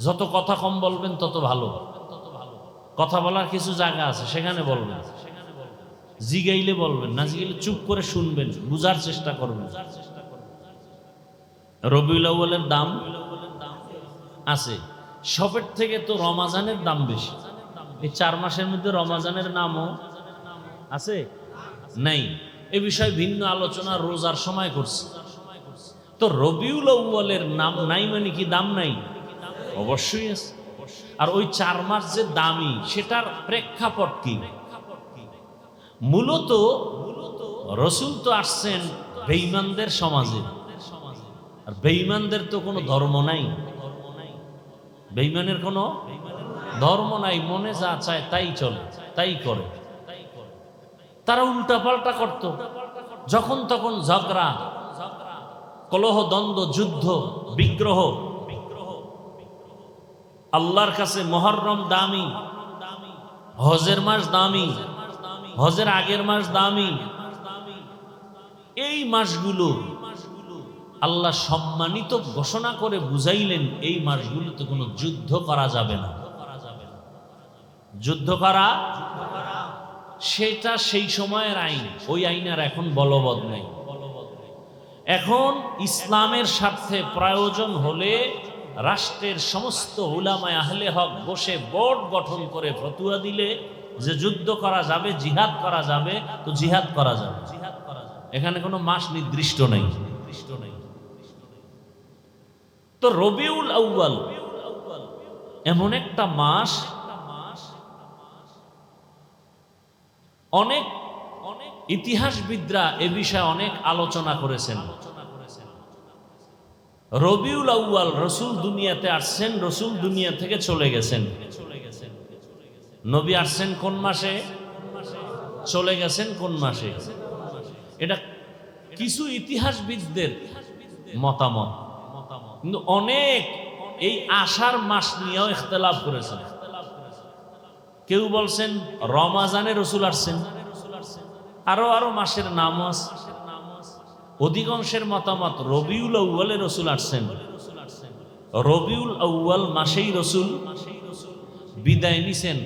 যত কথা কম বলবেন তত ভালো। কথা বলার কিছু জায়গা আছে, সেখানে বলবেন। জিগাইলে বলবেন, না জিগাইলে চুপ করে শুনবেন, বুঝার চেষ্টা করবেন। রবিউল আউয়ালের দাম আছে। সবের থেকে তো রমাজানের দাম বেশি। এই 4 মাসের মধ্যে রমাজানের নামও আছে? নাই। এ বিষয়ে ভিন্ন আলোচনা রোজার সময় করছি। তো রবিউল আউয়ালের নাম নাই মানে কি দাম নাই? অবশ্যই আছে। আর ওই 4 মাস যে দামি সেটার প্রেক্ষাপট কি? মূলত রাসূল তো আসছেন বেঈমানদের সমাজে। আর বেঈমানদের তো কোনো ধর্ম নাই। বেঈমানের কোনো ধর্ম নাই, মনে যা চায় তাই চলে, তাই করে। তারা উল্টাপাল্টা করত, যখন তখন ঝগড়া, কলহ, দ্বন্দ্ব, যুদ্ধ, বিগ্রহ। আল্লাহর কাছে মুহররম দামি, হজের মাস দামি, হজের আগের মাস দামি। এই মাসগুলো আল্লাহ সম্মানিত ঘোষণা করে বুঝাইলেন এই মাসগুলোতে কোনো যুদ্ধ করা যাবে না। যুদ্ধ করা সেটা সেই সময়ের আইন, ওই আইন আর এখন বলবৎ নেই। এখন ইসলামের স্বার্থে প্রয়োজন হলে রাষ্ট্রের সমস্ত উলামায়ে আহলে হক বসে বোর্ড গঠন করে ফতোয়া দিলে যে যুদ্ধ করা যাবে, জিহাদ করা যাবে, তো জিহাদ করা যাবে। এখানে কোনো মাস নির্দিষ্ট নেই। তো রবিউল আউয়াল এমন একটা মাস, অনেক ইতিহাসবিদরা এ বিষয়ে অনেক আলোচনা করেছেন। রবিউল আউয়াল রাসূল দুনিয়াতে আসছেন, রাসূল দুনিয়া থেকে চলে গেছেন। নবী আসছেন কোন মাসে, চলে গেছেন কোন মাসে? এটা কিছু ইতিহাসবিদদের মতামত। কিন্তু অনেক এই আষাঢ় মাস নিয়েও ইখতিলাফ করেছেন। কেউ বলছেন রমাজানে রাসূল আসছেন, আরো মাসের নাম আছে। অধিকাংশের মতামত রবিউল আউয়ালে রাসূল আসছেন। রবিউল আউয়াল মাসেই রাসূল বিদায় নিছেন।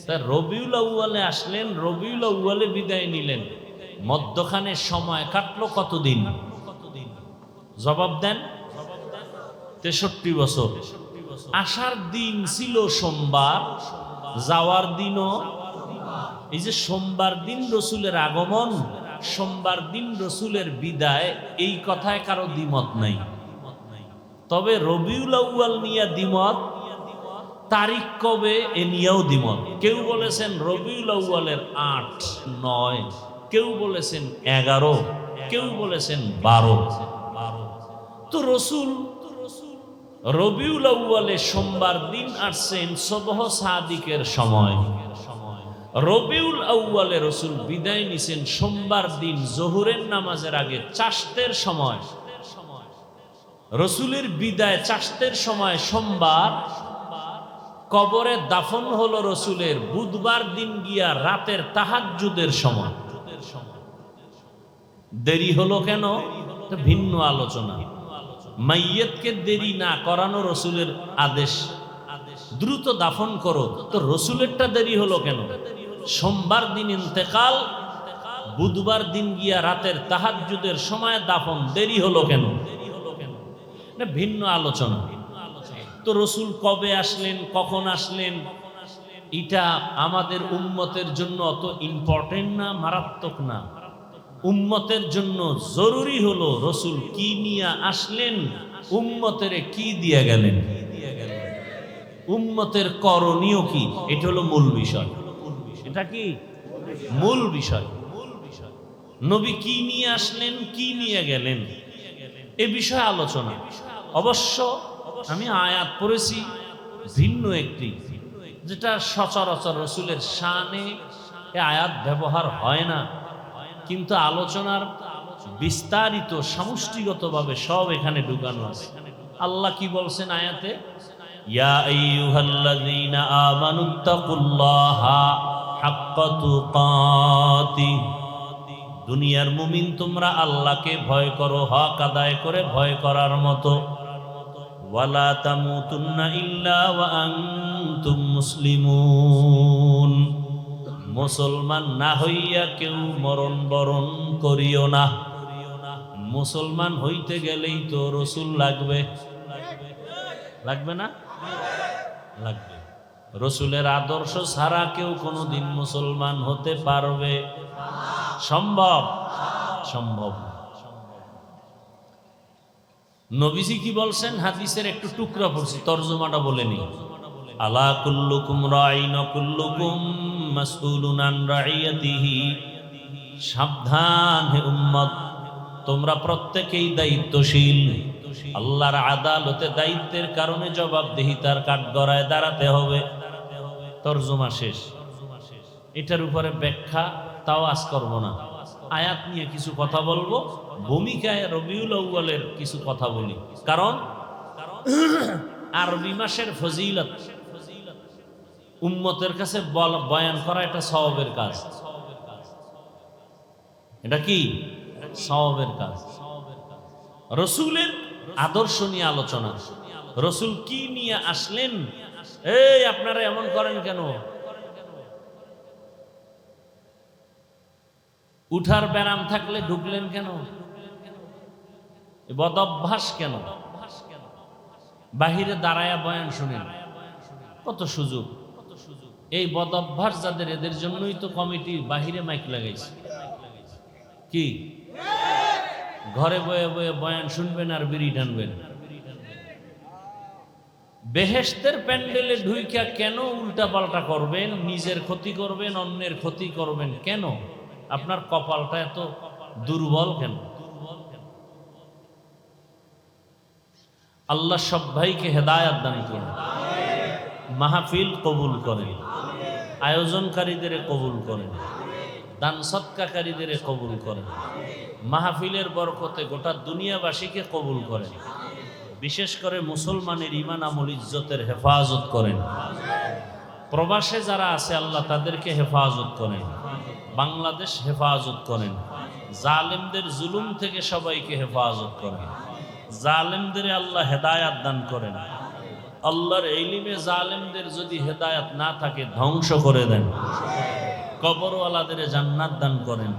তা রবিউল আউয়ালে আসলেন, রবিউল আউয়ালে বিদায় নিলেন, মধ্যখানে সময় কাটলো কতদিন? জবাব দেন। 63 বছর। আসার দিন ছিল সোমবার, যাওয়ার দিনও এই যে সোমবার দিন রসুলের আগমন, সোমবার দিন রসুলের বিদায়, এই কথায় কারো দ্বিমত নাই। তবে রবিউল আউয়াল নিয়ে দ্বিমত, তারিখ কবে এ নিয়েও দ্বিমত। কেউ বলেছেন রবিউল আউয়ালের ৮, ৯, কেউ বলেছেন ১১, কেউ বলেছেন ১২। তো রসুল রবিউল আউয়ালে সোমবার দিন আসছেন সুবহ সাদিকের সময়। রবিউল আউয়ালে রসুল বিদায় নিছেন সোমবার দিন জোহরের নামাজের আগে চাষতের সময়। রসুলের বিদায় চাষতের সময় সোমবার, কবরে দাফন হলো রসুলের বুধবার দিন গিয়া রাতের তাহাজ্জুদের সময়। দেরি হলো কেন? ভিন্ন আলোচনা। মাইয়িতকে দেরি না করানো রসুলের আদেশ, দ্রুত দাফন করো। তো রসুলেরটা দেরি হলো কেন? সোমবার দিন ইন্তেকাল, বুধবার দিন গিয়া রাতের তাহাজ্জুদের সময় দাফন, দেরি হলো কেন? ভিন্ন আলোচনা। তো রসুল কবে আসলেন, কখন আসলেন, এটা আমাদের উম্মতের জন্য অত ইম্পর্টেন্ট না, মারাত্মক না। উম্মতের জন্য জরুরি হলো রসুল কি নিয়ে আসলেন, উম্মতের কি দিয়ে গেলেন, উম্মতের করণীয় কি, এটা হলো মূল বিষয়। এটা কি মূল বিষয়? নবী কি নিয়ে আসলেন, কি নিয়ে গেলেন, এ বিষয়ে আলোচনা। অবশ্য আমি আয়াত পড়েছি ভিন্ন একটি, যেটা সচরাচর রসুলের শানে এ আয়াত ব্যবহার হয় না, কিন্তু আলোচনার বিস্তারিত সমষ্টিগতভাবে সব এখানে ঢুকানো আছে। আল্লাহ কি বলছেন আয়াতে? ইয়া আইয়ুহাল্লাযীনা আমানুত্তাকুল্লাহা হাক্কা তুকাতিহ, দুনিয়ার মুমিন তোমরা আল্লাহকে ভয় করো হক আদায় করে ভয় করার মতো। ওয়ালা তামুতুন্না ইল্লা ওয়া আনতুম মুসলিমুন, মুসলমান না হইয়া কেউ মরণ বরণ করিও না। মুসলমান হইতে গেলেই তো রসুল লাগবে, লাগবে না? লাগবে। রসুলের আদর্শ ছাড়া কেউ কোনোদিন মুসলমান হতে পারবে? সম্ভব? সম্ভব। নবীজি কি বলছেন? হাদিসের একটু টুকরা পড়ছি, তরজমাটা বলেনি। আলা কুল্লুকুম রাইন ওয়া কুল্লুকুম মাসউলুন আন রাইয়াতিহি, সাবধান হে উম্মত, তোমরা প্রত্যেকেই দায়িত্বশীল। আল্লাহর আদালতে দায়িত্বের কারণে জবাবদিহিতার কাঠগড়ায় দাঁড়াতে হবে। তরজমা শেষ। এটার উপরে ব্যাখ্যা তাও আজ করব না। আয়াত নিয়ে কিছু কথা বলবো, ভূমিকায় রবিউল আউয়ালের কিছু কথা বলি। কারণ আরবি মাসের ফজিলত উম্মতের কাছে বয়ান করা এটা সওয়াবের কাজ। এটা কি সওয়াবের কাজ? রসুলের আদর্শ নিয়ে আলোচনা, রসুল কি নিয়ে আসলেন। এই আপনারা এমন করেন কেন? উঠার ব্যারাম থাকলে ঢুকলেন কেন? বদ অভ্যাস কেন? বাহিরে দাঁড়ায়া বয়ান শুনেন, কত সুযোগ। এই বদ অভ্যাস যাদের, এদের জন্যই তো কমিটি বাহিরে মাইক লাগাইছে। কি ঘরে বয়ে বয়ে বয়ান শুনবেন আর বিড়ি টানবেন? বেহেশতের প্যান্ডেলে ঢুইকা কেন উল্টা পাল্টা করবেন? নিজের ক্ষতি করবেন, অন্যের ক্ষতি করবেন কেন? আপনার কপালটা এত দুর্বল কেন? আল্লাহ সব ভাইকে হেদায়াত দান করেন, মাহফিল কবুল করেন, আয়োজনকারীদের কবুল করেন, দান সৎকারীদের কবুল করেন, মাহফিলের বরকতে গোটা দুনিয়াবাসীকে কবুল করেন। বিশেষ করে মুসলমানের ঈমান আমল ইজ্জতের হেফাজত করেন। প্রবাসে যারা আছে আল্লাহ তাদেরকে হেফাজত করেন, বাংলাদেশ হেফাজত করেন, জালেমদের জুলুম থেকে সবাইকে হেফাজত করেন, জালেমদের আল্লাহ হেদায়াত দান করেন। আল্লাহর ইলমে জালেমদের যদি হেদায়াত না থাকে ধ্বংস করে দেন, কবরওয়ালাদের জান্নাত দান করেন।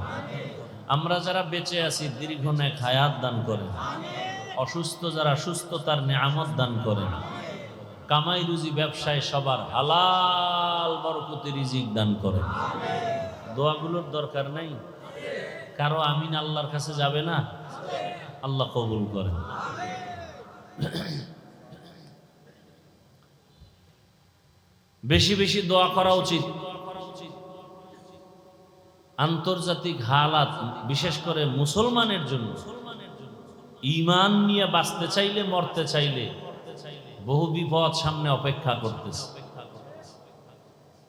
আমরা যারা বেঁচে আছি দীর্ঘ নেক হায়াত দান করেন, অসুস্থ যারা সুস্থতার নিয়ামত দান করেন। কামাই রুজি ব্যবসায় সবার হালাল বরকতে রিজিক দান করেন। দোয়াগুলোর দরকার নাই কারো, আমিন আল্লাহর কাছে যাবে না, আল্লাহ কবুল করেন। বেশি বেশি দোয়া করা উচিত। আন্তর্জাতিক হালাত, বিশেষ করে মুসলমানের জন্য, ঈমান নিয়ে বাঁচতে চাইলে, মরতে চাইলে বহু বিপদ সামনে অপেক্ষা করতেছে,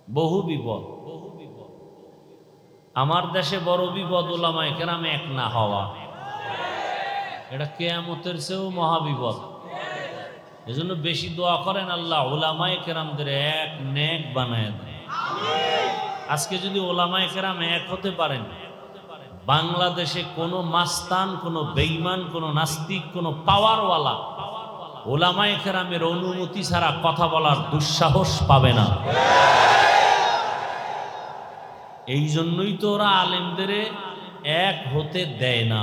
বহু বিপদ। আমার দেশে বড় বিপদ উলামায়ে কেরাম এক না হওয়া, এটা কিয়ামতের চেয়েও মহাবিপদ। এজন্য বেশি দোয়া করেন, আল্লাহ উলামায়ে কেরামদের এক নেক বানায় দেন। আজকে যদি উলামায়ে কেরাম এক হতে পারেন, বাংলাদেশে কোনো মাস্তান, কোনো বেঈমান, কোনো নাস্তিক, কোনো পাওয়ারওয়ালা উলামায়ে কেরামের অনুমতি ছাড়া কথা বলার দুঃসাহস পাবে না। এই জন্যই তো ওরা আলেমদের এক হতে দেয় না।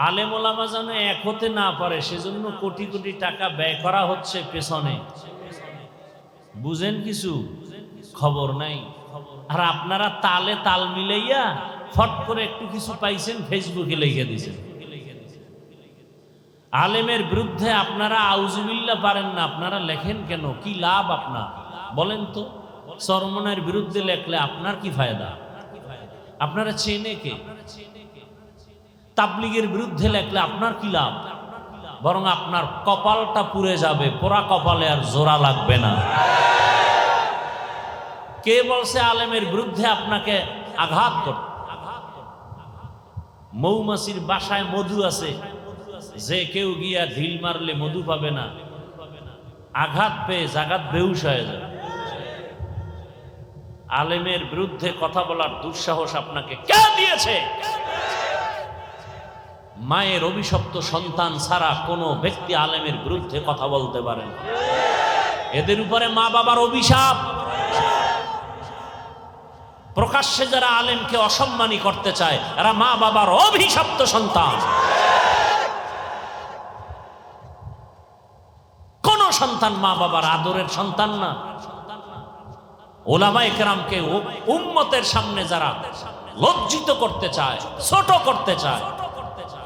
আলেম ওলামা যেন এক হতে না পারে, সেজন্য কোটি কোটি টাকা ব্যয় করা হচ্ছে পেছনে। বুঝেন কিছু? খবর নাই। আর আপনারা তালে তাল মিলাইয়া ফট করে একটু কিছু পাইছেন, ফেসবুকে লিখে দিয়েছেন। আলেমের বিরুদ্ধে আপনারা আউযুবিল্লাহ পারেন না, আপনারা লেখেন কেন? কি লাভ আপনার বলেন তো? চরমনের বিরুদ্ধে লেখলে আপনার কি ফায়দা? আপনারা চেনে কে? তাবলীগের বিরুদ্ধে লেখলে আপনার কি লাভ? বরং আপনার কপালটা পুড়ে যাবে, পোড়া কপালে আর জোড়া লাগবে না। কে বলছে আলেমের বিরুদ্ধে আপনাকে আঘাত করতে? মৌমাছির বাসায় মধু আছে, যে কেউ গিয়া ঢিল মারলে মধু পাবে না, আঘাত পেয়ে জাগাত বেহুশ হয়ে যাবে। আলেমের বিরুদ্ধে কথা বলার দুঃসাহস আপনাকে কে দিয়েছে? মায়ের অভিশপ্ত সন্তান ছাড়া কোনো ব্যক্তি আলেমের বিরুদ্ধে কথা বলতে পারে না। এদের উপরে মা বাবার অভিশাপ। প্রকাশ্যে যারা আলেমকে অসম্মানী করতে চায়, এরা মা বাবার অভিশপ্ত সন্তান। কোন সন্তান মা বাবার আদরের সন্তান না। উলামায়ে কেরামকে উম্মতের সামনে যারা লজ্জিত করতে চায়, ছোট করতে চায়,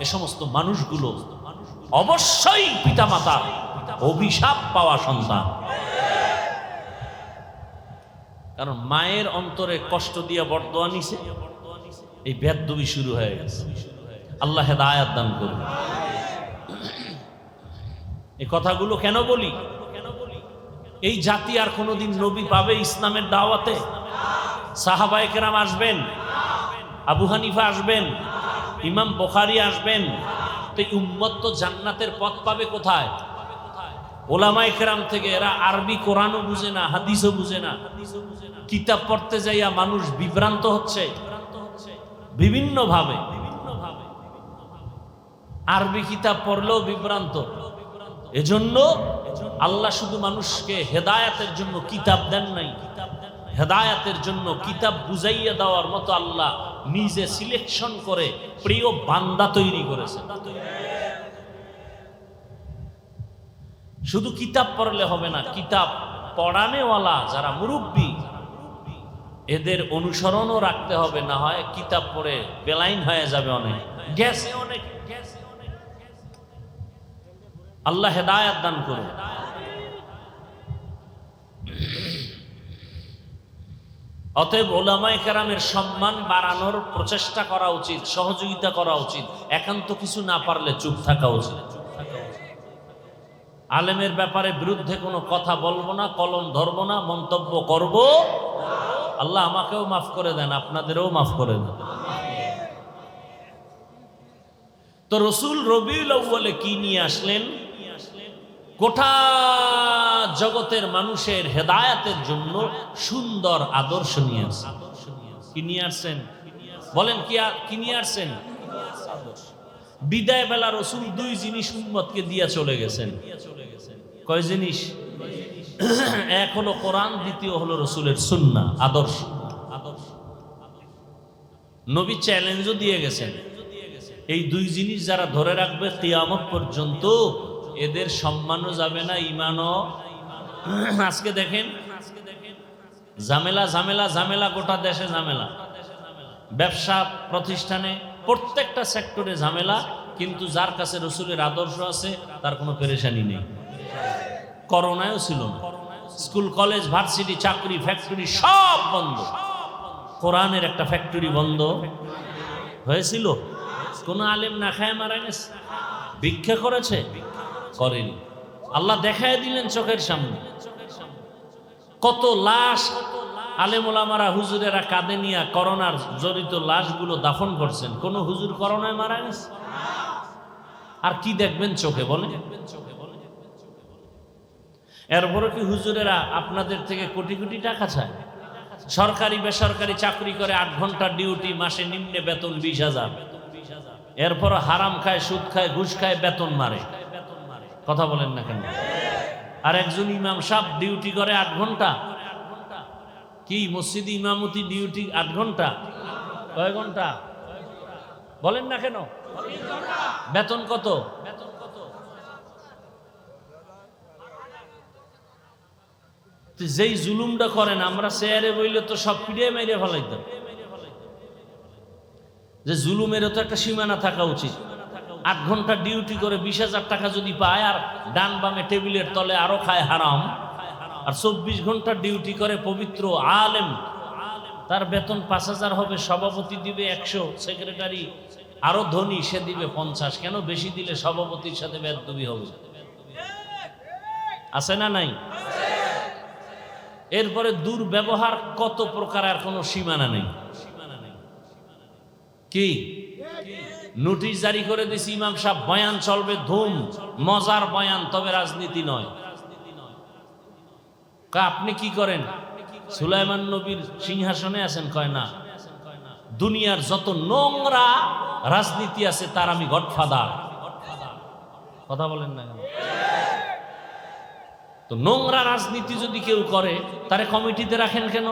এ সমস্ত মানুষগুলো অবশ্যই পিতামাতার অভিশাপ পাওয়া সন্তান। কারণ মায়ের অন্তরে কষ্ট দিয়ে বরদোয়া নিছে, এই বেয়াদবি শুরু হয়ে গেছে। আল্লাহ হেদায়েত দান করুন। এই কথাগুলো কেন বলি? এই জাতি আর কোনোদিন নবী পাবে ইসলামের দাওয়াতে? সাহাবায়ে কেরাম আসবেন, আবু হানিফা আসবেন, ইমাম বুখারী আসবেন, তো উম্মত তো জান্নাতের পথ পাবে কোথায়? উলামায়ে কেরাম থেকে। এরা আরবি কোরআনও বুঝে না, হাদিসও বুঝে না। কিতাব পড়তে যাইয়া মানুষ বিভ্রান্ত হচ্ছে বিভিন্ন ভাবে। আরবি কিতাব পড়লেও বিভ্রান্ত। এজন্য আল্লাহ শুধু মানুষকে হেদায়েতের জন্য কিতাব দেন নাই, হেদায়েতের জন্য কিতাব বুঝাইয়া দেওয়ার মতো আল্লাহ নিজে সিলেকশন করে প্রিয় বান্দা তৈরি করেছেন। শুধু কিতাব পড়লে হবে না, কিতাব পড়ানেওয়ালা যারা মুরব্বী, এদের অনুসরণও রাখতে হবে। না হয় কিতাব পড়ে বেলাইন হয়ে যাবে, অনেক গেছে, অনেক। আল্লাহ হেদায়েত দান করুন। অতএব উলামায়ে কেরামের সম্মান বাড়ানোর প্রচেষ্টা করা উচিত, সহযোগিতা করা উচিত। একান্ত কিছু না পারলে চুপ থাকা উচিত। আলেমের ব্যাপারে বিরুদ্ধে কোনো কথা বলবো না, কলম ধরবো না, মন্তব্য করব। আল্লাহ আমাকেও মাফ করে দেন, আপনাদেরও মাফ করে দেন। তো রসুল রবিউল আউয়ালে কি নিয়ে আসলেন? গোটা জগতের মানুষের হেদায়েতের জন্য সুন্দর আদর্শ নিয়ে আসছেন। কি নিয়ে আসছেন বলেন? কি নিয়ে আসছেন? বিদায় বেলা রসুল দুই জিনিস উম্মতকে দিয়া চলে গেছেন। কয় জিনিস? এক হলো কোরআন, দ্বিতীয় হলো রসুলের সুন্নাহ, আদর্শ। নবী চ্যালেঞ্জও দিয়ে গেছেন, এই দুই জিনিস যারা ধরে রাখবে কিয়ামত পর্যন্ত, এদের সম্মানও যাবে না, ঈমানও আজকে দেখেন ঝামেলা ঝামেলা ঝামেলা, গোটা দেশে ঝামেলা, ব্যবসা প্রতিষ্ঠানে প্রত্যেকটা সেক্টরে ঝামেলা, কিন্তু যার কাছে রসুলের আদর্শ আছে তার কোনো পেরেশানি নেই। করোনায়ও ছিল না, স্কুল কলেজ ভার্সিটি চাকরি ফ্যাক্টরি সব বন্ধ, কোরআনের একটা ফ্যাক্টরি বন্ধ হয়েছিল? কোন আলেম না খায় মারা গেছে? ভিক্ষা করেছে? করেনি। আল্লাহ দেখায় দিলেন চোখের সামনে। কত লাশ আলেম ওলামারা হুজুরেরা কাঁধে নিয়ে করোনার জড়িত লাশগুলো দাফন করছেন। কোন হুজুর করোনায় মারা গেছে? আর কি দেখবেন চোখে বলে? এরপরে কি হুজুরেরা আপনাদের থেকে কোটি কোটি টাকা চায়? সরকারি বেসরকারি চাকরি করে 8 ঘন্টা ডিউটি, মাসে নিম্নে বেতন 20,000, এরপর হারাম খায়, সুদ খায়, ঘুষ খায়, বেতন মারে। কথা বলেন না কেন? আর একজন ইমাম সাহেব ডিউটি করে 8 ঘন্টা। কি মসজিদে ইমামতি ডিউটি 8 ঘন্টা? কয় ঘন্টা বলেন না কেন? বেতন কত? যেই জুলুমটা করেন, আমরা চেয়ারে বইলে তো সব পিড়িয়ে মেরে ফেলাইতাম। যে জুলুমেরও তো একটা সীমানা থাকা উচিত। 8 ঘন্টা ডিউটি করে 20,000 টাকা যদি পায়, আর ডান বামে টেবিলের তলে আরো খায় হারাম, আর 24 ঘন্টা ডিউটি করে পবিত্র আলেম, তার বেতন 5,000 হবে, সভাপতি দিবে 100, সেক্রেটারি আরো ধনী সে দিবে 50। কেন? বেশি দিলে সভাপতির সাথে বেদবি হবে। আছে না নাই? এরপরে দুর্ব্যবহার কত প্রকার, আর কোনো সীমানা নেই। কি নোটিশ জারি করে দিছি, ইমাম সাহেব বয়ান চলবে ধুম, মজার বয়ান, তবে রাজনীতি নয়। আপনি কি করেন? সুলাইমান নবীর সিংহাসনে আছেন? কয় না, দুনিয়ার যত নোংরা রাজনীতি আছে তার আমি গডফাদার। কথা বলেন না কেন? তো নোংরা রাজনীতি যদি কেউ করে, তারে কমিটিতে রাখেন কেন?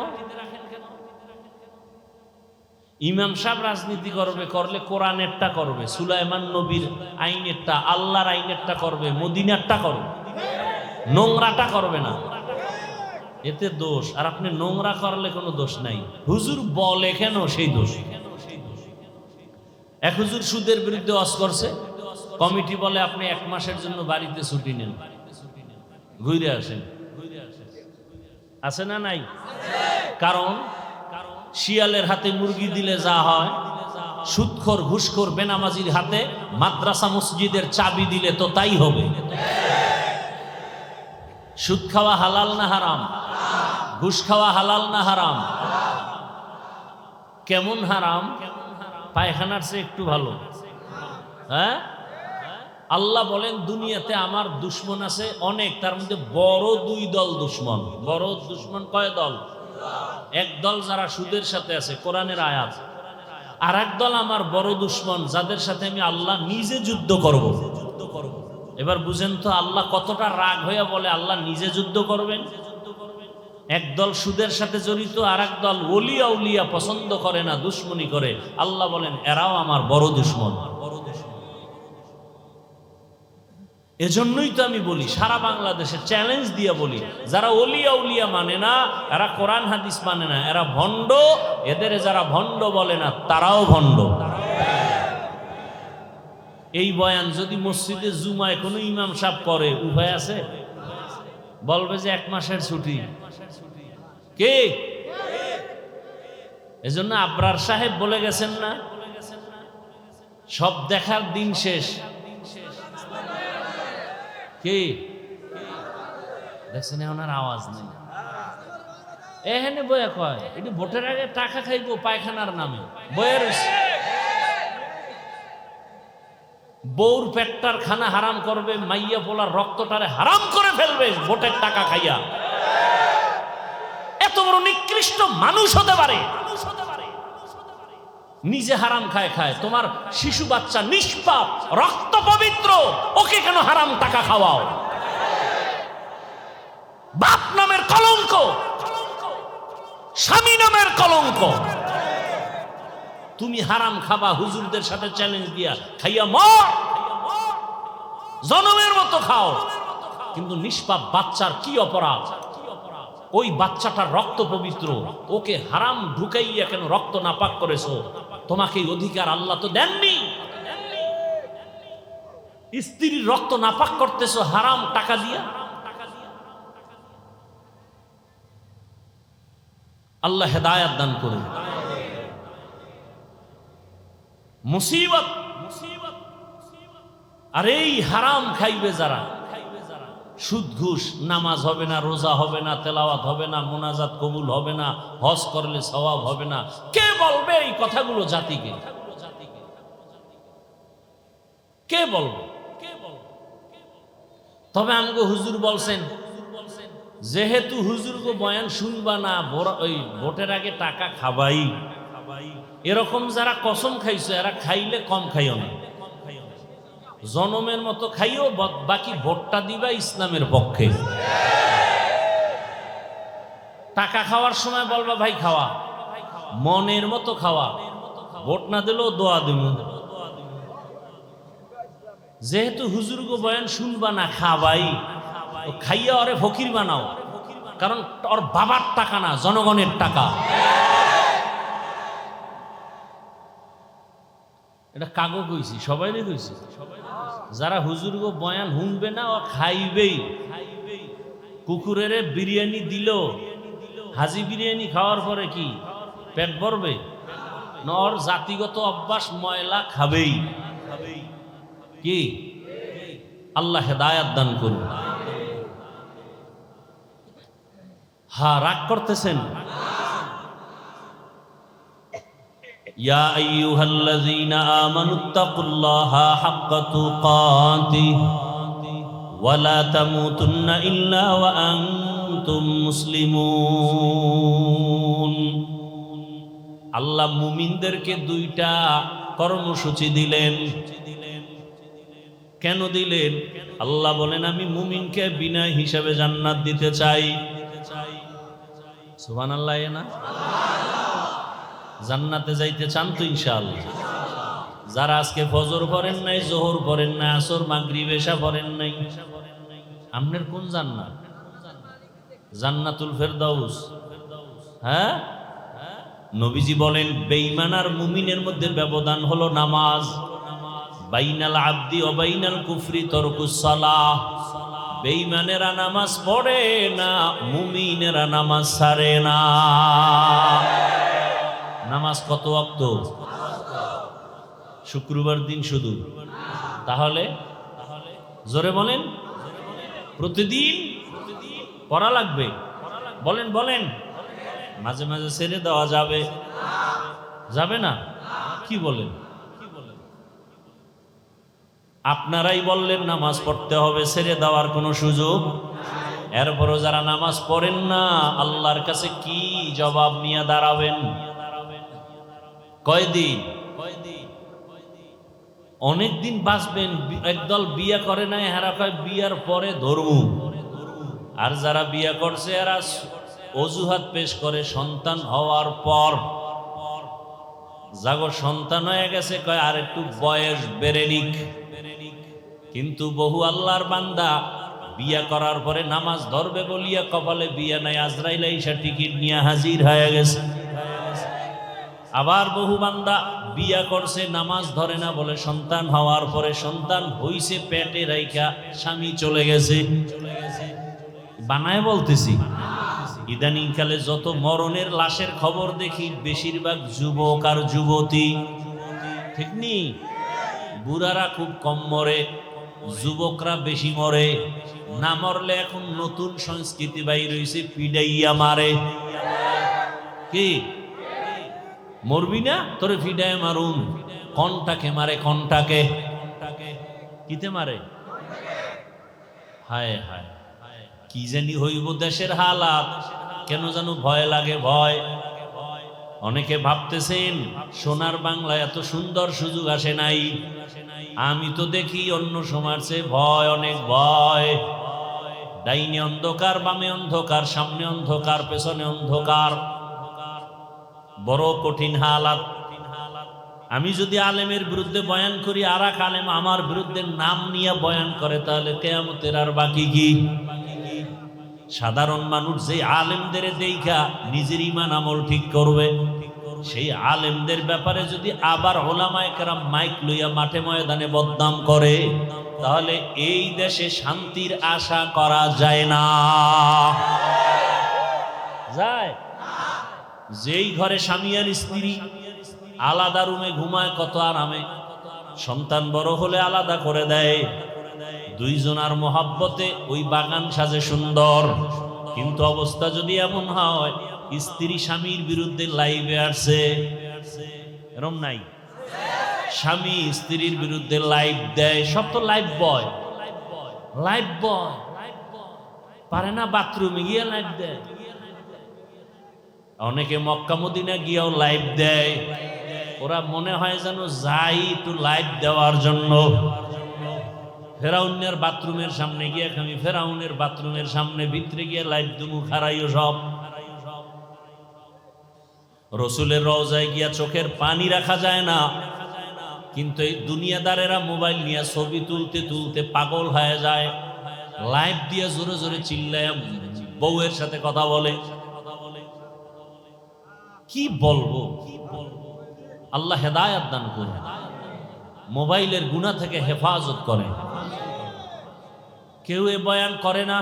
ইমাম সাহেব রাজনীতি করবে, করলে কোরআনেরটা করবে, সুলাইমান নবীর আইনেরটা, আল্লাহর আইনেরটা করবে, মদিনারটা করবে, নোংরাটা করবে না। এতে দোষ। আর আপনি নোংরা করলে কোনো দোষ নাই। হুজুর বলে কেন সেই দোষ? এক হুজুর সুদের বিরুদ্ধে ওয়াজ করছে, কমিটি বলে আপনি 1 মাসের জন্য বাড়িতে ছুটি নেন, ঘুরে আসেন। আছে না নাই? কারণ শিয়ালের হাতে মুরগি দিলে যা হয়, সুদখোর ঘুষখোর বেনামাজির হাতে মাদ্রাসা মসজিদের চাবি দিলে তো তাই হবে। সুদ খাওয়া হালাল না হারাম? ঘুষ খাওয়া হালাল না হারাম? কেমন হারাম? পায়খানার চেয়ে একটু ভালো। হ্যাঁ, আল্লাহ বলেন দুনিয়াতে আমার দুশ্মন আছে অনেক, তার মধ্যে বড় 2 দল দুশ্মন। বড় দুশ্মন কয় দল? এক দল যারা সুদের সাথে আছে, কোরআনের আয়াত। আর এক দল আমার বড় দুশ্মন, যাদের সাথে আমি আল্লাহ নিজে যুদ্ধ করব। এবার বুঝেন তো আল্লাহ কতটা রাগ হইয়া বলে আল্লাহ নিজে যুদ্ধ করবেন। একদল সুদের সাথে জড়িত, আর এক দল ওলিয়া উলিয়া পছন্দ করে না, দুশ্মনী করে। আল্লাহ বলেন এরাও আমার বড় দুশ্মন। এজন্যই তো আমি বলি, সারা বাংলাদেশে চ্যালেঞ্জ দিয়ে বলি, যারা ওলিয়া উলিয়া মানে না, এরা কোরআন হাদিস মানে না, এরা ভণ্ড। এদের যারা ভণ্ড বলে না, তারাও ভণ্ড। এই বয়ান যদি মসজিদে জুমায় কোনো ইমাম সাহেব করে, উভয় আছে? বলবে যে 1 মাসের ছুটি। কে? এজন্য আবরার সাহেব বলে গেছেন না, সব দেখার দিন শেষ। কে দেখছেন? ওনার আওয়াজ নেই। এখানে বয়া কয় এটি ভোটের আগে টাকা খাইবো পায়খানার নামে বয়ের। বউর পেটটার খানা হারাম করবে, মাইয়া পোলার রক্তটারে হারাম করে ফেলবে ভোটের টাকা খাইয়া। এত বড় নিকৃষ্ট মানুষ হতে পারে? নিজে হারাম খায় খায়, তোমার শিশু বাচ্চা নিষ্পাপ, রক্ত পবিত্র, ওকে কেন হারাম টাকা খাওয়াও? বাপ নামের কলঙ্ক, স্বামী নামের কলঙ্ক। তুমি হারাম খাবা, হুজুরদের সাথে চ্যালেঞ্জ দিয়া খাইয়া মর, জনমের মতো খাও। কিন্তু নিষ্পাপ বাচ্চার কি অপরাধ? ওই বাচ্চাটার রক্ত পবিত্র, ওকে হারাম ঢুকাইয়া কেন রক্ত নাপাক করেছো? তোমাকে এই অধিকার আল্লাহ তো দেননি। স্ত্রীর রক্ত নাপাক করতেছো হারাম টাকা দিয়া। আল্লাহ হেদায়াত দান করুন। মুসিবত। আর এই হারাম খাইবে যারা, সুদ ঘুষ, নামাজ হবে না, রোজা হবে না, তেলাওয়াত হবে না, মোনাজাত কবুল হবে না, হজ করলে সওয়াব হবে না, কে বলবে এই কথাগুলো জাতিকে? কে বলবে? তবে আমগো হুজুর বলছেন, যেহেতু হুজুর গো বয়ান শুনবা না, ওই ভোটের আগে টাকা খাবাই, এরকম যারা কসম খাইছো এরা খাইলে কম খাইও না, জনমের মতো খাইও, বাকি ভোটটা দিবা ইসলামের পক্ষে। টাকা খাওয়ার সময় বলবা ভাই খাওয়া, মনের মতো খাওয়া, ভোট না দিলেও দোয়া দিব। যেহেতু হুজুর গো বয়ান শুনবা না, খাবাই, খাইয়া ওরে ফকির বানাও, কারণ ওর বাবার টাকা না, জনগণের টাকা। এটা কাগো কইছি, সবাই কইছি। যারা হুজুর গো বয়ান শুনবে না ও খাইবেই। কুকুরের বিরিয়ানি দিল, হাজি বিরিয়ানি খাওয়ার পরে কি পেট ভরবে? নর জাতিগত অভ্যাস, ময়লা খাবেই। কি আল্লাহ হেদায়াত দান করুন। হ্যাঁ, রাগ করতেছেন? ইয়া আইয়ুহাল্লাযীনা আমানুত্তাকুল্লাহা হাক্কা তুকাতিহি ওয়া লা তামুতুন্না ইল্লা ওয়া আনতুম মুসলিমুন। আল্লাহ মুমিনদেরকে দুইটা কর্মসূচি দিলেন। কেন দিলেন? আল্লাহ বলেন আমি মুমিনকে বিনা হিসাবে জান্নাত দিতে চাই। সুবহানাল্লাহ। না জান্নাতে যাইতে চান তো ইনশাআল্লাহ? যারা আজকে ফজর পড়েন নাই, জোহর পড়েন নাই, আসর মাগরিব এশা পড়েন নাই, আপনার কোন জান্নাত? জান্নাতুল ফেরদাউস। হ্যাঁ, নবীজি বলেন বেঈমান আর মুমিনের মধ্যে ব্যবধান হলো নামাজ। বাইনাল আবদি ওয়া বাইনাল কুফরি তারকুস সালাহ। বেঈমানেরা নামাজ পড়ে না, মুমিনেরা নামাজ ছাড়ে না। নামাজ কত ওয়াক্ত? শুক্রবার দিন শুধু। তাহলে জোরে বলেন, প্রতিদিন পড়া লাগবে। বলেন বলেন, মাঝে মাঝে ছেড়ে দেওয়া যাবে? যাবে না? কি বলেন? আপনারাই বললেন নামাজ পড়তে হবে, ছেড়ে দেওয়ার কোনো সুযোগ? এরপরও যারা নামাজ পড়েন না, আল্লাহর কাছে কি জবাব নিয়ে দাঁড়াবেন? কয়দিন? অনেকদিন বাঁচবেন। একদল বিয়ে করে নাই, হেরা কয় বিয়ার পরে ধরবো। আর যারা বিয়ে করছে এরা অজুহাত পেশ করে সন্তান হওয়ার পর। যাগো সন্তান হয়ে গেছে কয় আর একটু বয়স বেড়ে নিক। কিন্তু বহু আল্লাহর বান্দা বিয়া করার পরে নামাজ ধরবে বলিয়া কপালে বিয়া নাই, আজরাইল আইসা টিকিট নিয়ে হাজির হয়ে গেছে। আবার বহু বান্দা বিয়া করছে, নামাজ ধরে না বলে সন্তান হওয়ার পরে সন্তান হইছে পেটে রাইখা স্বামী চলে গেছে। বানায় বলতেছি, ইদানিং কালে যত মরণের লাশের খবর দেখি বেশিরভাগ যুবক আর যুবতী। ঠিক নি? বুড়ারা খুব কম মরে, যুবকরা বেশি মরে। না মরলে এখন নতুন সংস্কৃতি বাইর হইছে, পিডাইয়া মারে। কি মরবি না? তোরে ফিডায় মারুন। কনটাকে মারে, কনটাকে। কিতে মারে? হায় হায়, কি জানি হইব দেশের হালাত। কেন জানো ভয় লাগে, ভয়। অনেকে ভাবতেছেন সোনার বাংলা এত সুন্দর সুযোগ আসে নাই। আমি তো দেখি অন্য সমাজ চেয়ে ভয়, অনেক ভয়। ডাইনে অন্ধকার, বামে অন্ধকার, সামনে অন্ধকার, পেছনে অন্ধকার। বড় কঠিন হালাত। আমি যদি আলেমের বিরুদ্ধে বয়ান করি, আর এক আলেম আমার বিরুদ্ধে নাম নিয়ে বয়ান করে, তাহলে কিয়ামতের আর বাকি কি? সাধারণ মানুষ যে আলেমদের দেখা নিজের ঈমান আমল ঠিক করবে, সেই আলেমদের ব্যাপারে যদি আবার ওলামায়ে কেরাম মাইক লইয়া মাঠে ময়দানে বদনাম করে, তাহলে এই দেশে শান্তির আশা করা যায় না। যায়? যেই ঘরে স্বামী আর স্ত্রী আলাদা রুমে ঘুমায় কত আরামে, সন্তান বড় হলে আলাদা করে দেয়, দুইজনার মোহাব্বতে ওই বাগান সাজে সুন্দর। কিন্তু অবস্থা যদি এমন হয়, স্ত্রী স্বামীর বিরুদ্ধে লাইভে আসছে, এরম নাই? স্বামী স্ত্রীর বিরুদ্ধে লাইভ দেয়, সব তো লাইভ বয়, লাইভ বয় পারে না বাথরুমে গিয়ে লাইভ দেয়। অনেকে মক্কা মদিনা গিয়েও লাইভ দেয়। ওরা মনে হয় যেন যাই একটু লাইভ দেওয়ার জন্য। ফেরাউনের বাথরুমের সামনে গিয়ে আমি ফেরাউনের বাথরুমের সামনে ভিতরে গিয়ে লাইভ দুমু খারাইও সব। রসুলের রওজায় গিয়া চোখের পানি রাখা যায় না, কিন্তু এই দুনিয়াদারেরা মোবাইল নিয়ে ছবি তুলতে তুলতে পাগল হয়ে যায়, লাইভ দিয়ে জোরে জোরে চিল্লায় বউয়ের সাথে কথা বলে। কি বলবো? আল্লাহ হেদায়েত দান করে, মোবাইলের গুনাহ থেকে হেফাজত করে। কেউ এ বয়ান করে না,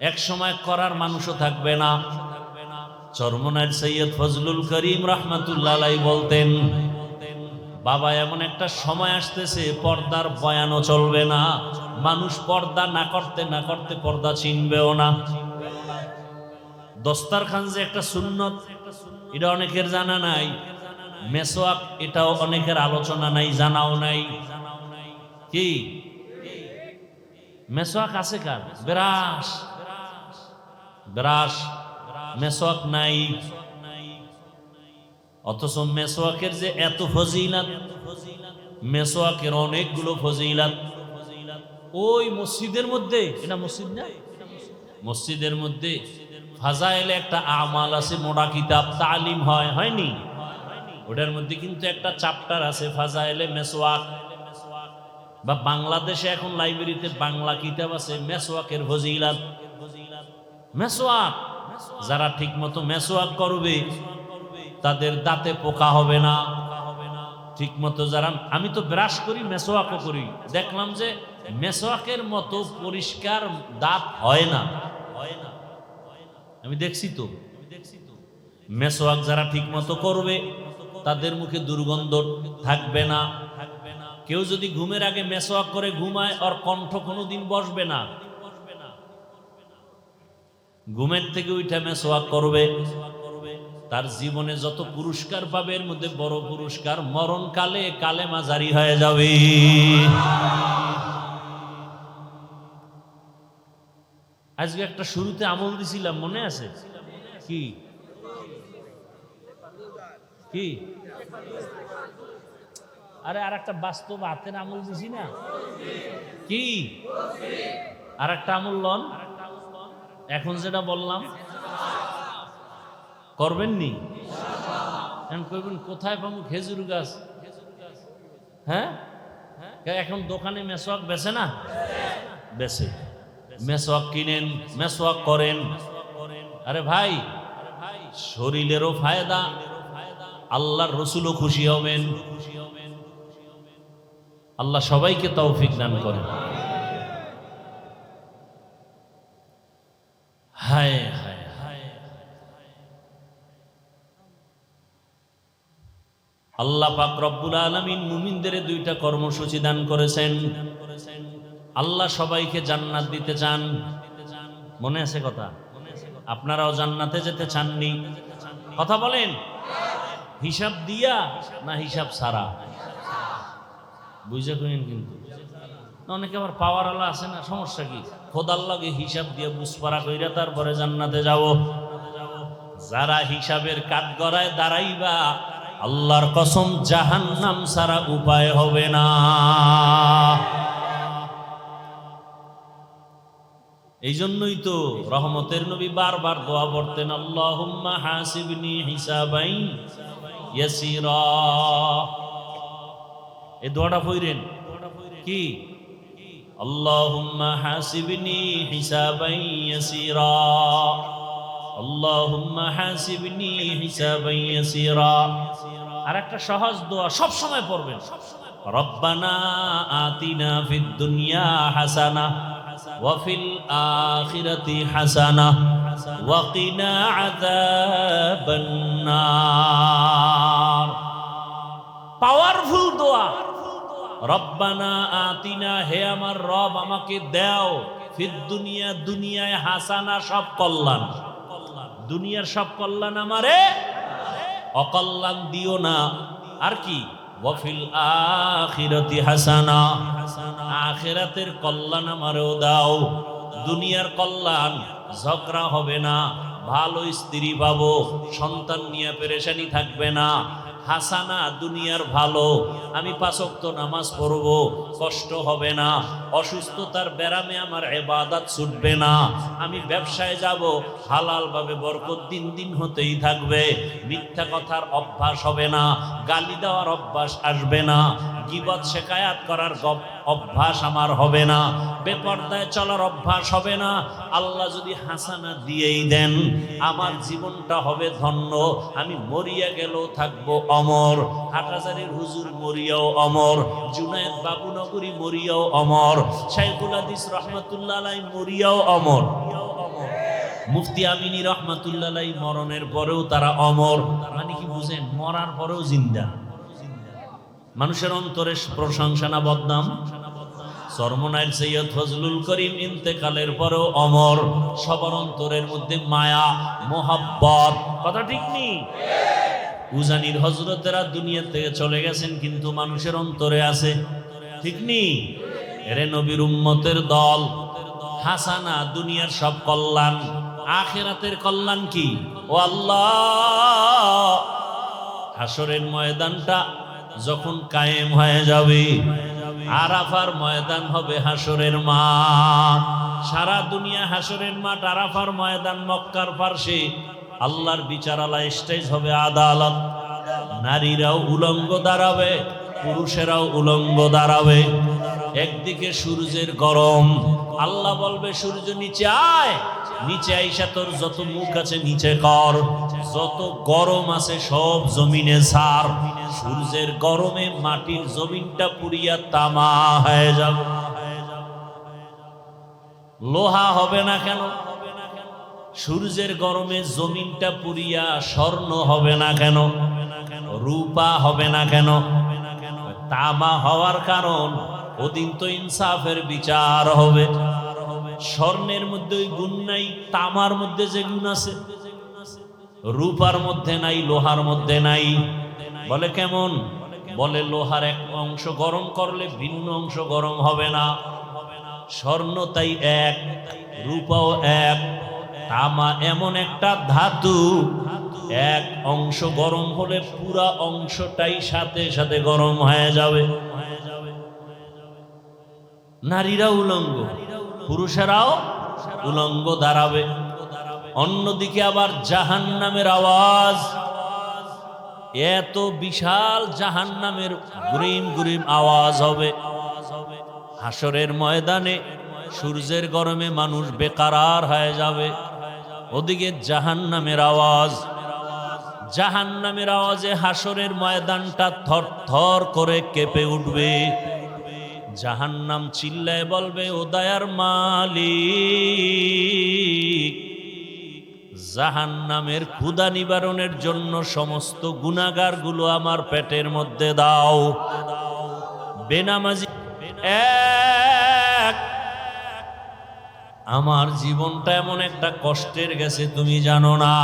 এক সময় করার মানুষও থাকবে না। চরমনার সৈয়দ ফজলুল করিম রাহমাতুল্লাহ আলাইহি বলতেন, বাবা এমন একটা সময় আসতেছে পর্দার বয়ানও চলবে না, মানুষ পর্দা না করতে না করতে পর্দা চিনবেও না। দস্তারখান যে একটা সুন্নত, এটা অনেকের জানা নাই। মেসওয়াক, এটাও অনেকের আলোচনা নাই, জানাও নাই। কি মেসওয়াক আছে কার? ব্রাশ, ব্রাশ, মেসওয়াক নাই। অথচ মেসওয়াকের যে এত ফজিলত, মেসওয়াকের অনেকগুলো ফজিলত। ওই মসজিদের মধ্যে, এটা মসজিদ না, মসজিদের মধ্যে ফাজাইলে একটা আমাল আছে, মোটা কিতাব, তালিম হয়, হয়নি? ওটার মধ্যে কিন্তু একটা চ্যাপ্টার আছে ফাজাইলে মেসওয়াক। বা বাংলাদেশে এখন লাইব্রেরিতে বাংলা কিতাব আছে মেসওয়াকের ফজিলত। মেসওয়াক, যারা ঠিক মতো মেসওয়াক করবে তাদের দাঁতে পোকা হবে না। ঠিক মতো যারা, আমি তো ব্রাশ করি, মেসওয়াকও করি, দেখলাম যে মেসওয়াকের মতো পরিষ্কার দাঁত হয় না। আমি দেখছি তো। মেসওয়াক যারা ঠিক মতো করবে তাদের মুখে দুর্গন্ধ থাকবে না। কেউ যদি ঘুমের আগে মেসওয়াক করে ঘুমায়, আর কণ্ঠ কোনোদিন বসবে না। ঘুমের থেকে উঠে মেসওয়াক করবে, তার জীবনে যত পুরস্কার পাবে এর মধ্যে বড় পুরস্কার মরণকালে কালেমা জারি হয়ে যাবে। আজকে একটা শুরুতে আমল দিছিলাম, মনে আছে? কি কি? আরে আর একটা বাস্তব হাতের আমল দিছি না? কি আর একটা আমল লন, এখন যেটা বললাম করবেন নি? এখন কইবেন কোথায় পাবো খেজুর গাছ? হ্যাঁ, এখন দোকানে মেসওয়াক বেচে না? বেচে। মেসওয়াক কিনেন, মেসওয়াক করেন। আরে ভাই, শরীরেরও ফায়দা, আল্লাহর রসুলও খুশি হবেন। আল্লাহ সবাইকে তৌফিক দান করেন। হায় হায় হায়, আল্লাহ পাক রব্বুল আলামিন মুমিনদের দুইটা কর্মসূচি দান করেছেন। আল্লাহ সবাইকে জান্নাত দিতে চান, মনে আছে কথা? আপনারাও জান্নাতে যেতে চাননি? কথা বলেন, হিসাব দিয়া না হিসাব ছাড়া? বুঝে কইন। কিন্তু অনেকে আবার পাওয়ার আলা আছে না, সমস্যা কি? খোদার লাগে হিসাব দিয়ে বুঝপাড়া কইরা তারপরে জান্নাতে যাব। যারা হিসাবের কাঠগড়ায় দাঁড়াইবা, আল্লাহর কসম জাহান্নাম ছাড়া উপায় হবে না। এই জন্যই তো রহমতের নবী বারবার দোয়া পড়তেন, আল্লাহুম্মা হাসিবনি হিসাবাই ইয়াসিরা। এই দোয়াটা পড়েন কি? আল্লাহুম্মা হাসিবনি হিসাবান ইয়াসিরা, আল্লাহুম্মা হাসিবনি হিসাবান ইয়াসিরা। আর একটা সহজ দোয়া সব সময় পড়বেন, রব্বানা আতিনা ফিদ দুনিয়া হাসানা ওয়া ফিল আখিরাতি হাসানা ওয়া কিনা আযাবান নার। পাওয়ারফুল দোয়া। রব্বানা আতিনা, হে আমার রব আমাকে দাও, ফিদ দুনিয়া, দুনিয়ায় হাসানা, সব কল্যাণ, দুনিয়ার সব কল্যাণ আমারে, অকল্যাণ দিও না। আর কি? ওয়া ফিল আখিরাতি হাসানা, আখিরাতের কল্যাণ আমারেও দাও। দুনিয়ার কল্যাণ, ঝগড়া হবে না, ভালো স্ত্রী পাবো, সন্তান নিয়ে পেরেশানি থাকবে না। হাসানা, দুনিয়ার ভালো, আমি 5 ওয়াক্ত নামাজ পড়ব, কষ্ট হবে না। অসুস্থতার ব্যারামে আমার ইবাদত ছুটবে না। আমি ব্যবসায় যাব, হালাল ভাবে বরকত দিন দিন হতেই থাকবে। মিথ্যা কথার অভ্যাস হবে না, গালি দেওয়ার অভ্যাস আসবে না, গীবত শিকায়াত করার অভ্যাস আমার হবে না, বেপরদায় চলার অভ্যাস হবে না। আল্লাহ যদি হাসানা দিয়েই দেন, আমার জীবনটা হবে ধন্য। আমি মরিয়া গেলেও থাকবো অমর, হাটহাজারীর হুজুর মরিয়াও অমর, জুনায়েদ বাবুনগরী মরিয়াও অমর, শাইখুল হাদিস রহমাতুল্লাহ আলাইহি মরিয়াও অমর, মুফতি আমিনী রহমাতুল্লাহ আলাইহি মরণের পরেও তারা অমর। মানে কি বুঝেন? মরার পরেও জিন্দা। মানুষের অন্তরে প্রশংসা না বদনাম? সরমনাইল সৈয়দ ফজলুল করিম ইন্তেকালের পরেও অমর। সবার অন্তরের মধ্যে মায়া, মোহাব্বত, কথা ঠিক নেই? উজানির হযরতেরা দুনিয়া থেকে চলে গেছেন, কিন্তু মানুষের অন্তরে আছে, ঠিক নেই? এরে নবীর উম্মতের দল। হাসানা, দুনিয়ার সব কল্যাণ, আখিরাতের কল্যাণ কি? ও আল্লাহ, হাসরের ময়দানটা যখন কায়েম হয়ে যাবে, আরাফার ময়দান হবে হাসরের মাঠ। সারা দুনিয়া হাসরের মাঠ, আরাফার ময়দান মক্কার পার্শ্বে। আল্লাহর বিচারালয়, স্টেজ হবে আদালত। নারীরাও উলঙ্গ দাঁড়াবে, পুরুষেরাও উলঙ্গ দাঁড়াবে। একদিকে সূর্যের গরম, আল্লাহ বলবে সূর্য নিচে আয়, নিচে আইসা তোর যত মুখ আছে নিচে কর, যত গরম আছে সব জমিনে ছাড়। সূর্যের গরমে মাটির জমিনটা পুড়িয়া তামা হয়ে যাবে। লোহা হবে না কেন? সূর্যের গরমে জমিনটা পুড়িয়া স্বর্ণ হবে না কেন? রূপা হবে না কেন? তামা হওয়ার কারণ, ওদিন তো ইনসাফের বিচার হবে। স্বর্ণের মধ্যে ওই গুণ নাই, তামার মধ্যে যে গুণ আছে, রূপার মধ্যে নাই, লোহার মধ্যে নাই। বলে কেমন? বলে লোহার এক অংশ গরম করলে ভিন্ন অংশ গরম হবে না। স্বর্ণ তাই এক, রূপাও এক। তামা এমন একটা ধাতু, এক অংশ গরম হলে পুরা অংশটাই সাথে সাথে গরম হয়ে যাবে। নারীরা উলঙ্গ, পুরুষেরাও উলঙ্গ দাঁড়াবে। অন্যদিকে আবার জাহান্নামের আওয়াজ, এত বিশাল জাহান্নামের গুরিম গুরিম আওয়াজ হবে। হাসরের ময়দানে সূর্যের গরমে মানুষ বেকারার হয়ে যাবে। ওদিকে জাহান্নামের আওয়াজ, জাহান্নামের আওয়াজে হাসরের ময়দানটা থর থর করে কেঁপে উঠবে। জাহান্নাম চিল্লায় বলবে, ও দয়ার মালিক, জাহান্নামের ক্ষুধা নিবারণের জন্য সমস্ত গুনাহগার গুলো আমার পেটের মধ্যে দাও। বেনামাজি এক, আমার জীবনটা এমন একটা কষ্টের গেছে তুমি জানো না।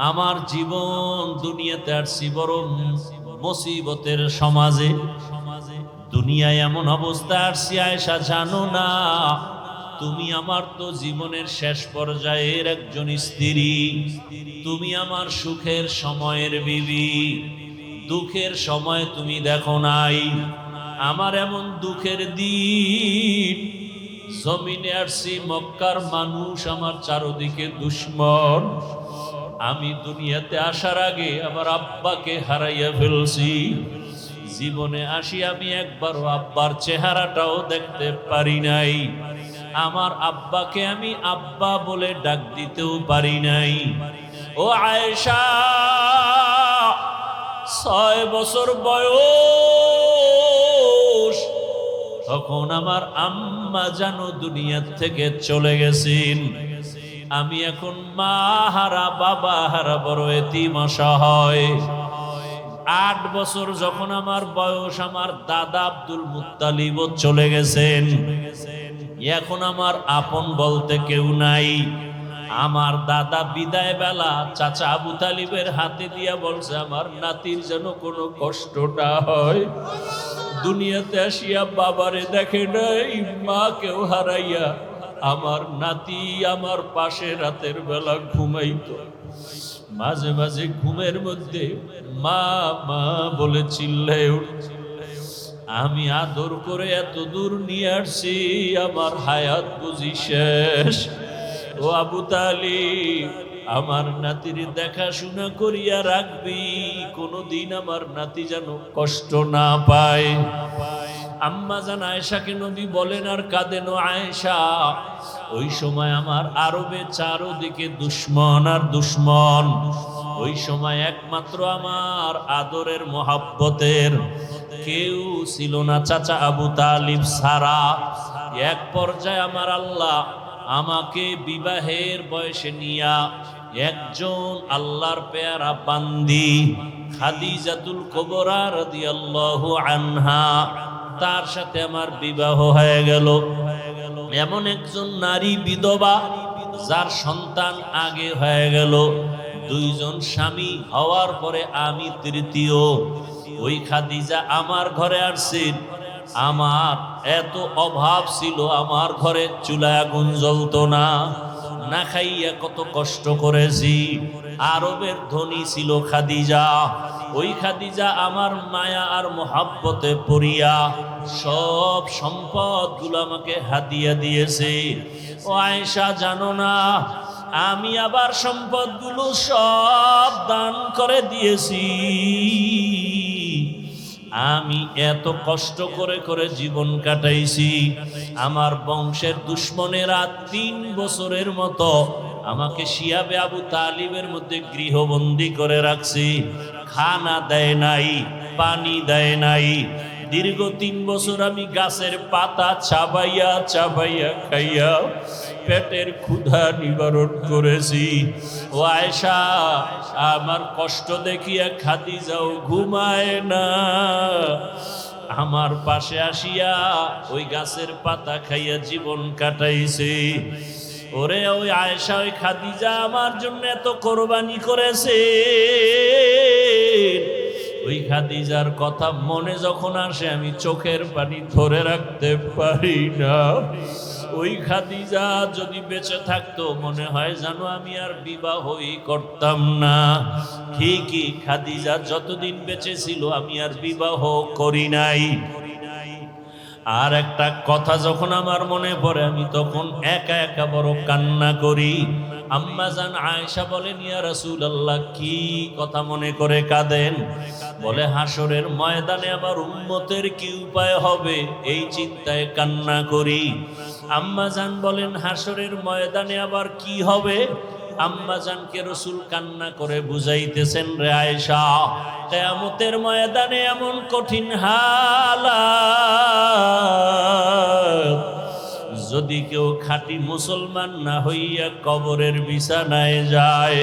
আমার জীবন দুনিয়াতে আসছি বড় মুসিবতের সমাজে, দুনিয়ায় এমন অবস্থা আসছি আয়েশা জানো না। তুমি আমার তো জীবনের শেষ পর্যায়ের একজন স্ত্রী, তুমি আমার সুখের সময়ের বিবি, দুঃখের সময় তুমি দেখো নাই। আমার এমন দুঃখের দিন, জমিনে আসছি, মক্কার মানুষ আমার চারদিকে দুশ্মন, আমি দুনিয়াতে আসার আগে আমার আব্বাকে হারাইয়া ফেলছি। জীবনে আসি আমি একবারও আব্বার চেহারাটাও দেখতে পারি নাই। আমার আব্বাকে আমি আব্বা বলে ডাক দিতেও পারি নাই। ও আয়েশা, 6 বছর বয়স, তখন আমার আম্মা জানো দুনিয়া থেকে চলে গেছেন। আমি এখন মা হারা বাবা হারা বড় এতিম অসহায়। 8 বছর যখন আমার বয়স, আমার দাদা আব্দুল মুত্তালিবও চলে গেছেন। এখন আমার আপন বলতে কেউ নাই। আমার দাদা বিদায় বেলা চাচা আবু তালিবের হাতে দিয়া বলছে, আমার নাতির যেন কোনো কষ্ট না হয়। দুনিয়াতে আসিয়া বাবারে দেখে নাই, মাকেও হারাইয়া আমার নাতি আমার পাশে রাতের বেলা ঘুমাইতো। মাঝে মাঝে ঘুমের মধ্যে মা মা বলে চিল্লায় উঠছে। আমি আদর করে এত দূর নিয়ে আসছি, আমার হায়াত বুঝি শেষ। ও আবু তালিব, আমার নাতির দেখাশোনা করিয়া রাখবি, কোনদিন আমার নাতি যেন কষ্ট না পায়। আম্মা জান আয়েশাকে নবী বলেন আর কাঁদেন, আয়েশা ওই সময় আমার আরবে চারদিকে দুশ্মন আর দুশ্মন। ওই সময় একমাত্র আমার আদরের মোহাব্বতের কেউ ছিল না চাচা আবু তালিব ছাড়া। এক পর্যায়ে আমার আল্লাহ আমাকে বিবাহের বয়সে নিয়া একজন আল্লাহর পেয়ারা বান্দি খাদিজাতুল কুবরা রাদিয়াল্লাহু আনহা, তার সাথে আমার বিবাহ হয়ে গেল। এমন একজন নারী বিধবা যার সন্তান আগে হয়ে গেল। 2 জন স্বামী হওয়ার পরে আমি তৃতীয়। ওই খাদিজা আমার ঘরে আসছেন। আমার এত অভাব ছিল, আমার ঘরে চুলায় আগুন জ্বলতো না, না খাইয়া কত কষ্ট করেছি। আরবের ধনী ছিল খাদিজা। ওই খাদিজা আমার মায়া আর মোহাব্বতে পড়িয়া সব সম্পদ গুলো আমাকে হাদিয়া দিয়েছে। ও আয়েশা, জানো না আমি আবার সম্পদ গুলো সব দান করে দিয়েছি। আমি এত কষ্ট করে করে জীবন কাটাইছি। আমার বংশের দুশ্মনেরা 3 বছরের মতো আমাকে শিয়াবে আবু তালিবের মধ্যে গৃহবন্দী করে রাখছি। খানা দেয় নাই, পানি দেয় নাই। দীর্ঘ 3 বছর আমি গাছের পাতা চাবাইয়া চাবাইয়া খাইয়া পেটের ক্ষুধা নিবারণ করেছি। ও আয়েশা, আমার কষ্ট দেখিয়া খাদিজাও ঘুমায় না। আমার পাশে আসিয়া ওই গাছের পাতা খাইয়া জীবন কাটাইছে। ওরে ওই আয়েশা, ওই খাদিজা আমার জন্য এত কোরবানি করেছে। ওই খাদিজার কথা মনে যখন আসে আমি চোখের পানি ধরে রাখতে পারি না। ওই খাদিজা যদি বেঁচে থাকতো মনে হয় জানো আমি আর বিবাহই করতাম না। ঠিকই, খাদিজা যতদিন বেঁচে ছিল আমি আর বিবাহ করি নাই। আর একটা কথা যখন আমার মনে পড়ে আমি তখন একা একা বড় কান্না করি। আম্মা জান আয়েশা বলেন, ইয়া রাসূলুল্লাহ, কি কথা মনে করে কাঁদেন? বলে, হাসরের ময়দানে আমার উম্মতের কি উপায় হবে এই চিন্তায় কান্না করি। আম্মা জান বলেন, হাসরের ময়দানে আবার কি হবে? আম্মা জানকে রাসূল কান্না করে বুঝাইতেছেন, রে আয়েশা, কিয়ামতের ময়দানে এমন কঠিন হালাত, যদি কেউ খাঁটি মুসলমান না হইয়া কবরের বিছানায় যায়,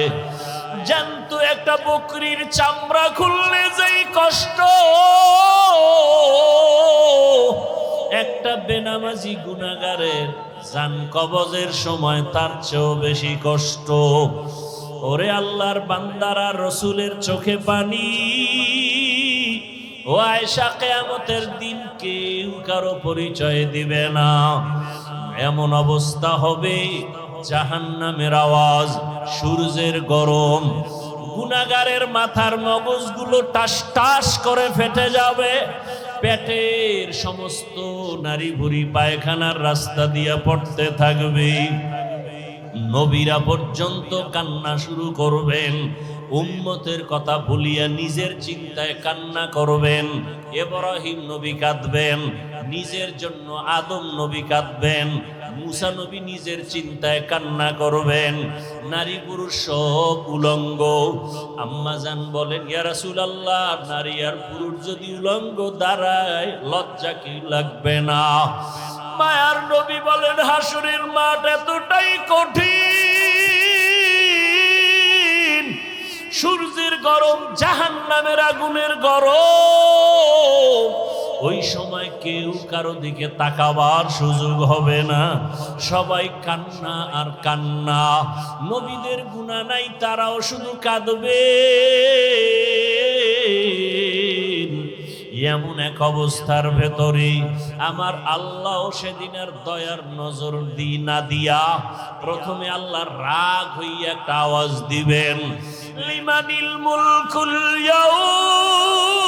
জানত একটা বকরির চামড়া খুললে যেই কষ্ট, একটা বেনামাজি গুনাহগারের জান কবজের সময় তার চেয়েও বেশি কষ্ট। ওরে আল্লাহর বান্দারা, রসুলের চোখে পানি। ও আয়েশা, কিয়ামতের দিন কেউ কারো পরিচয় দিবে না। এমন অবস্থা হবে, জাহান্নামের আওয়াজ, সূর্যের গরম, গুনাহগারের মাথার মগজগুলো টাস টাস করে ফেটে যাবে। পেটের সমস্ত নারী ভুঁড়ি পায়খানার রাস্তা দিয়া পড়তে থাকবে। নবীরা পর্যন্ত কান্না শুরু করবেন, উম্মতের কথা ভুলিয়া নিজের চিন্তায় কান্না করবেন। ইব্রাহিম নবী কাঁদবেন নিজের জন্য, আদম নবী কাঁদবেন, মুসা নবী নিজের চিন্তায় কান্না করবেন। নারী পুরুষ সব উলঙ্গ। আম্মাজান বলেন, ইয়া রাসূলুল্লাহ, নারী আর পুরুষ যদি উলঙ্গ দাঁড়ায় লজ্জা কি লাগবে না? মায়ার নবী বলেন, হাসরের মাঠ এতটাই কঠিন, সূর্যের গরম, জাহান্নামের আগুনের গরম, ওই সময় কেউ কারো দিকে তাকাবার সুযোগ হবে না, সবাই কান্না আর কান্না। নবীদের গুনাহ নাই, তারাও শুধু কাঁদবে। এমন এক অবস্থার ভেতরে আমার আল্লাহ সেদিন আর দয়ার নজর না দিয়া প্রথমে আল্লাহ রাগ হইয়া একটা আওয়াজ দিবেন, লিমানিল মুলকুল ইয়াউম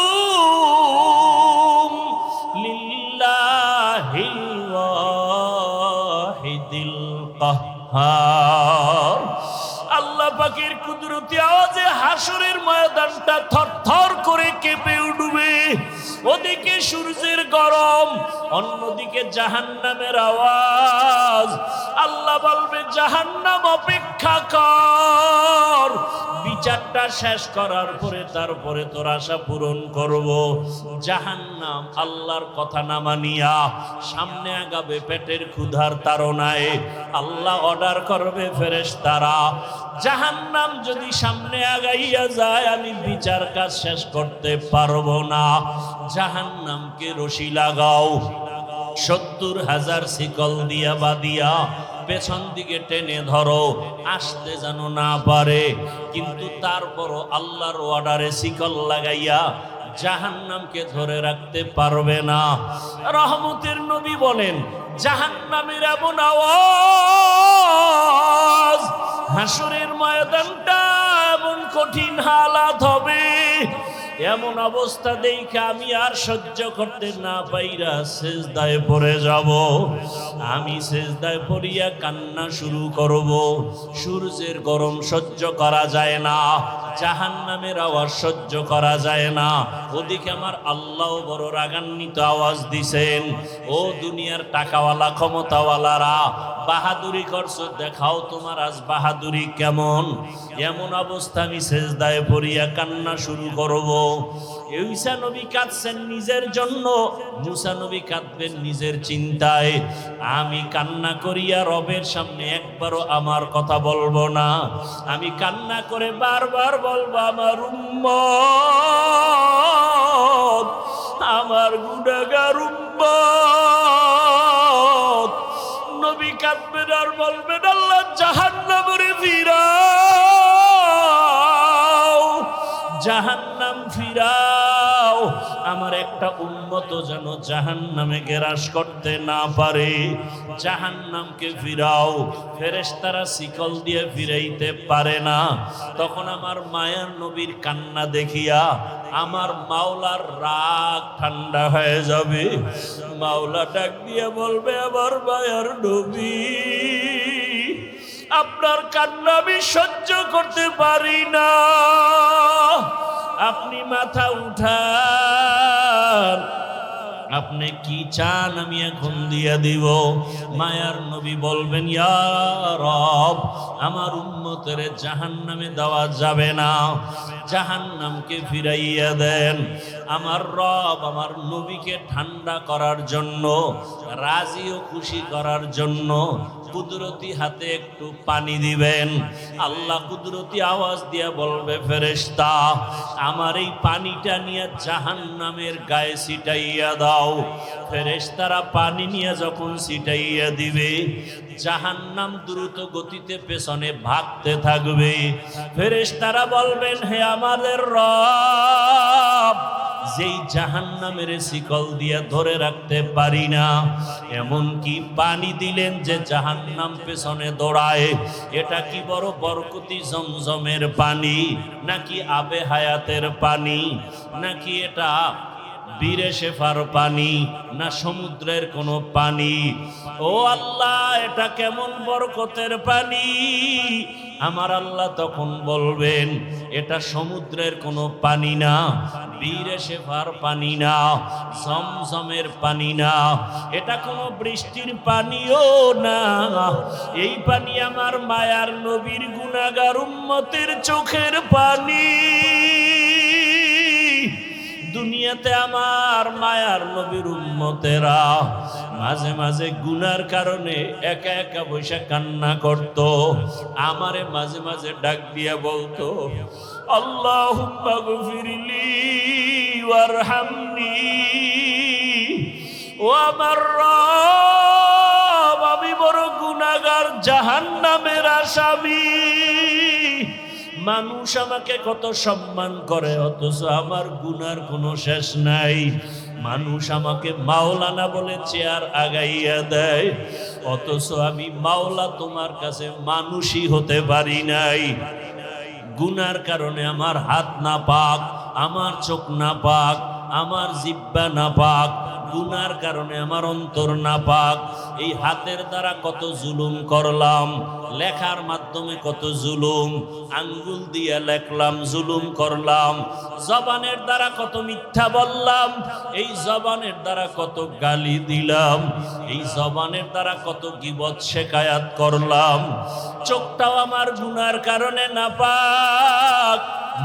লিল্লাহিল ওয়াহিদিল কাহ্হার। আল্লাহ পাকের কুদরতি আওয়াজে হাসরের ময়দানটা থরথর করে কেঁপে উঠবে। ওদিকে সূর্যের গরম, অন্যদিকে জাহান্নামের আওয়াজ। আল্লাহ বলবে, জাহান্নাম অপেক্ষা কর, বিচারটা শেষ করার পরে তারপরে তোর আশা পূরণ করব। জাহান্নাম আল্লাহর কথা না মানিয়া সামনে আগাবে পেটের ক্ষুধার তাড়নায়। আল্লাহ অর্ডার করবে ফেরেশতারা, জাহান্নাম যদি সামনে আগাইয়া যায় আমি বিচার কাজ শেষ করতে পারবো না, জাহান্নামকে রশি লাগাও, ৭০,০০০ শিকল দিয়া বাঁধিয়া পেছন দিকে টেনে ধরো, আসতে যেন না পারে। কিন্তু তারপরও আল্লাহর অর্ডারে শিকল লাগাইয়া জাহান্নামকে ধরে রাখতে পারবে না। রহমতের নবী বলেন, জাহান্নামের এমন আওয়াজ, হাসরের ময়দানটা এমন কঠিন হালাত হবে, এমন অবস্থা দেখে আমি আর সহ্য করতে না পাইরা সেজদায় পড়ে যাব। আমি সেজদায় পড়িয়া কান্না শুরু করব। সূর্যের গরম সহ্য করা যায় না, জাহান্নামের আওয়াজ সহ্য করা যায় না। ওদিকে আমার আল্লাহ বড় রাগান্বিত আওয়াজ দিছেন, ও দুনিয়ার টাকাওয়ালা ক্ষমতাওয়ালারা, বাহাদুরি করছো, দেখাও তোমার আজ বাহাদুরি কেমন। এমন অবস্থা আমি সেজদায় পড়িয়া কান্না শুরু করব। ঈসা নবী কাঁদছেন নিজের জন্য, মুসা নবী কাঁদবেন নিজের চিন্তায়। আমি কান্না করিয়া রবের সামনে একবারও আমার কথা বলবো না, আমি কান্না করে বারবার বলবো, আমার উম্মত, আমার গুনাহগার উম্মত। নবী কাঁদবেন আর বলবেন, আল্লাহ জাহান্নামে ফিরাও, জাহান্নাম ফিরাও, আমার একটা উম্মত যেন জাহান্নামে গ্রাস করতে না পারে, জাহান্নামকে ফিরাও। ফেরেশতারা শিকল দিয়ে ফিরাইতে পারে না। তখন আমার মায়ার নবীর কান্না দেখিয়া আমার মাওলার রাগ ঠান্ডা হয়ে যাবে। মাওলা ডাক দিয়ে বলবে, আমার মায়ার নবী, আপনার কান্না আমি সহ্য করতে পারি না, আপনি মাথা উঠান, আপনি কি চান আমি এখন দিয়া দিব। মায়ার নবী বলবেন, ইয়া রব, আমার উম্মতের জাহান্নামে দেওয়া যাবে না, জাহান্নামকে ফিরাইয়া দেন। আমার রব আমার নবীকে ঠান্ডা করার জন্য, রাজি ও খুশি করার জন্য কুদরতি হাতে একটু পানি দিবেন। আল্লাহ কুদরতি আওয়াজ দিয়া বলবে, ফেরেশতা, আমার এই পানিটা নিয়ে জাহান্নামের গায়ে ছিটাইয়া দাও। ফেরেশতারা পানি নিয়ে যখন ছিটাইয়া দিবে, জাহান্নাম দ্রুত গতিতে পেছনে ভাগতে থাকবে। ফেরেশতারা বলবেন, হে আমাদের রব, যেই জাহান্নামের শিকল দিয়া ধরে রাখতে পারি না, এমন কি পানি দিলেন যে জাহান্নাম পেছনে দৌড়ায়। এটা কি বড় বরকতি জমজমের পানি, নাকি আবে হায়াতের পানি, নাকি এটা বীরে শেফার পানি, না সমুদ্রের কোনো পানি? ও আল্লাহ, এটা কেমন বরকতের পানি? আমার আল্লাহ তখন বলবেন, এটা সমুদ্রের কোনো পানি না, বীরে শেফার পানি না, জমজমের পানি না, এটা কোনো বৃষ্টির পানিও না। এই পানি আমার মায়ার নবীর গুনাহগার উম্মতের চোখের পানি। দুনিয়াতে আমার মায়ার নবীর উম্মতেরা মাঝে মাঝে গুনার কারণে একা একা বসে কান্না করত, আমারে মাঝে মাঝে ডাক দিয়া বলতো, আল্লাহুম্মা গফিরলি ওয়ারহামনি। ও আমার রব, আমি বড় গুনাহগার, জাহান্নামের আসামি। মানুষ আমাকে কত সম্মান করে, অথচ আমার গুনার কোনো শেষ নাই। মানুষ আমাকে মাওলানা বলে চেয়ার আগাইয়া দেয়, অথচ আমি মাওলা তোমার কাছে মানুষই হতে পারি নাই। গুনার কারণে আমার হাত না পাক, আমার চোখ না পাক, আমার জিহ্বা না পাক, গুনার কারণে আমার অন্তর না পাক। এই হাতের দ্বারা কত জুলুম করলাম, লেখার মাধ্যমে কত জুলুম, আঙ্গুল দিয়ে লেখলাম, জুলুম করলাম। জবানের দ্বারা কত মিথ্যা বললাম, এই জবানের দ্বারা কত গালি দিলাম, এই জবানের দ্বারা কত গীবত শেকায়াত করলাম। চোখটাও আমার গুনার কারণে না পাক।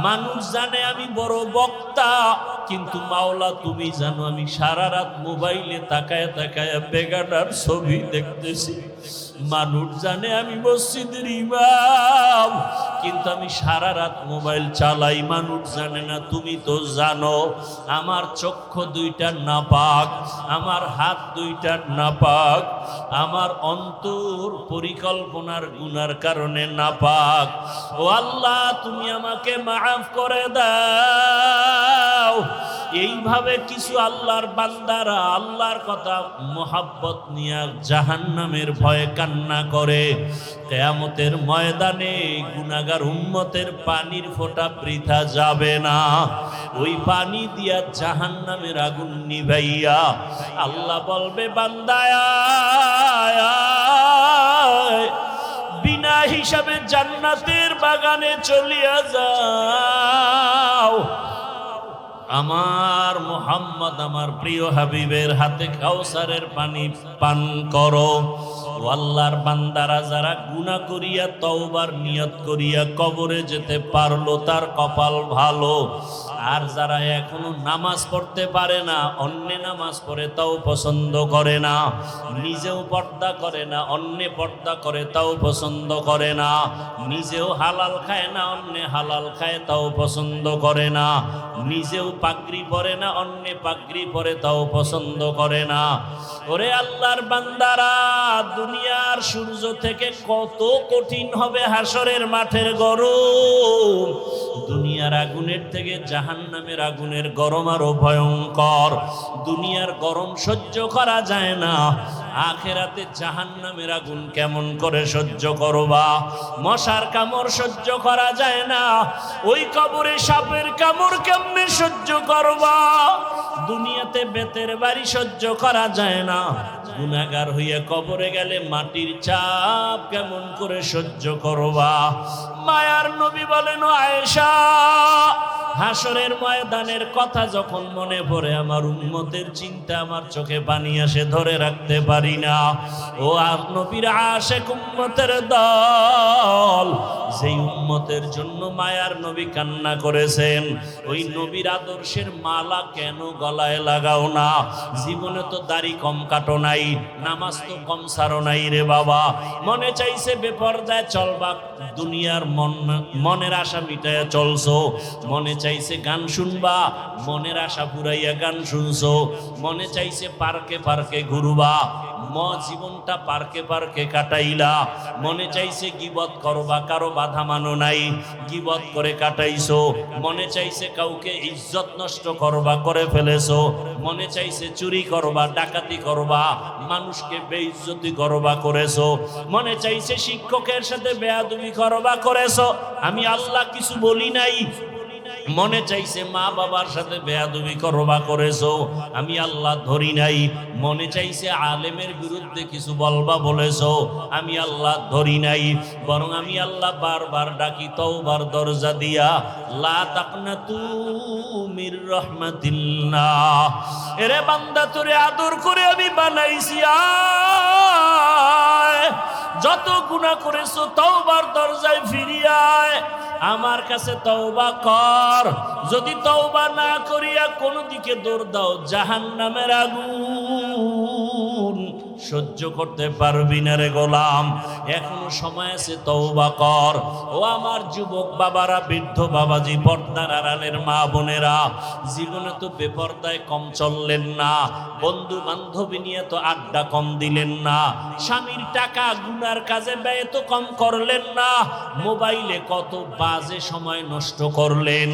মানুষ জানে আমি বড় বক্তা, কিন্তু মাওলা তুমি জানো আমি সারা রাত মোবাইলে তাকায় তাকায় বেগানার ছবি দেখতেছি। মানুষ জানে আমি মসজিদের ইমাম, কিন্তু আমি সারা রাত মোবাইল চালাই। মানুষ জানে না, তুমি তো জানো আমার চক্ষু দুইটা নাপাক, আমার হাত দুইটা নাপাক, আমার অন্তর পরিকল্পনার গুনার কারণে নাপাক। ও আল্লাহ, তুমি আমাকে মাফ করে দাও। এইভাবে কিছু আল্লাহর বান্দারা আল্লাহর কথা মোহাব্বত নিয়ে জাহান্নামের ভয়ে কান্না করে। কিয়ামতের ময়দানে গুনাহগার উম্মতের পানির ফোঁটা বৃথা যাবে না। ওই পানি দিয়া জাহান্নামের আগুন নিভাইয়া আল্লাহ বলবে, বান্দায় বিনা হিসাবে জান্নাতের বাগানে চলিয়া যাও। আমার মুহাম্মদ, আমার প্রিয় হাবিবের হাতে কাউসারের পানি পান করো। ও আল্লাহর বান্দারা যারা গুনাহ করিয়া তওবার নিয়ত করিয়া কবরে যেতে পারলো, তার কপাল ভালো। আর যারা এখনো নামাজ পড়তে পারে না, অন্য নামাজ পড়ে তাও পছন্দ করে না, নিজেও পর্দা করে না, অন্য পর্দা করে তাও পছন্দ করে না, নিজেও হালাল খায় না, অন্য হালাল খায় তাও পছন্দ করে না, নিজেও পাগড়ি পরে না, অন্য পাগড়ি পরে তাও পছন্দ করে না। ওরে আল্লাহর বান্দারা, দুনিয়ার সূর্য থেকে কত কঠিন হবে হাসরের মাঠের গরম। দুনিয়ার আগুনের থেকে জাহান্নামের আগুনের গরম আরো ভয়ঙ্কর। দুনিয়ার গরম সহ্য করা যায় না, আখেরাতে জাহান্নামের আগুন কেমন করে সহ্য করবা? মশার কামড় সহ্য করা যায় না, ওই কবরে সাপের কামড় কেমনে সহ্য করবা? দুনিয়াতে বেতের বাড়ি সহ্য করা যায় না, গুনাহগার হইয়া কবরে গেলে মাটির চাপ কেমন করে সহ্য করবা? মায়ার নবী বলেন, ও আয়েশা, হাসরের ময়দানের কথা যখন মনে পড়ে আমার উম্মতের চিন্তা আমার চোখে পানি আসে, ধরে রাখতে পারি না। ও আর নবীর আশেক উম্মতের দল, যেই উম্মতের জন্য মায়ার নবী কান্না করেছেন, ওই নবীর আদর্শের মালা কেন গলায় লাগাও না? জীবনে তো দাড়ি কম কাটো নাই, নামাজ তো কম সারো নাই রে বাবা। মনে চাইছে বেপরদায় চলবা, দুনিয়ার মনের আশা মিটাইয়া চলছো। মনে চাইছে গান শুনবা, মনের আশা পুরাইয়া গান শুনছো। মনে চাইছে পার্কে পার্কে ঘুরবা, জীবনটা পার্কে পার্কে কাটাইলা। মনে চাইছে গীবত করবা, কারো বাধা মানো নাই, গীবত করে কাটাইছো। মনে চাইছে কাউকে ইজ্জত নষ্ট করবা, করে ফেলেছো। মনে চাইছে চুরি করবা, ডাকাতি করবা, মানুষকে বেইজ্জতি করবা, করেছো। মনে চাইছে শিক্ষকের সাথে বেয়াদবি করবা, করেছো। আমি আল্লাহ কিছু বলি নাই, মনে চাইছে মা বাবার সাথে বেয়াদবি করবা করেছো, আমি আল্লাহ ধরি নাই। মনে চাইছে আলেমের বিরুদ্ধে কিছু বলবা বলেছো, আমি আল্লাহ ধরি নাই। বরং আমি আল্লাহ বারবার ডাকি তওবার দরজা দিয়া, লা তাকনাতু মির রাহমাতিল্লাহ। এরে বান্দা তোরে আদর করে আমি বানাইছি, আয় যত গুনাহ করেছো তওবার দরজায় ফিরিয়ে আয়, আমার কাছে তওবা কর। যদি তওবা না করিয়া কোন দিকে দৌড় দাও, জাহান্নামের আগুন সহ্য করতে পারবি না রে গোলাম। এখনো সময় আছে, তওবা কর। ও আমার যুবক বাবারা, বৃদ্ধ বাবাজি, পর্দার আড়ালের মা বোনেরা, জীবনে তো বেপর্দায় কম চললেন না, বন্ধু বান্ধবী নিয়ে তো আড্ডা কম দিলেন না, স্বামীর টাকা গুনার কাজে ব্যয় তো কম করলেন না, মোবাইলে কত বাজে সময় নষ্ট করলেন।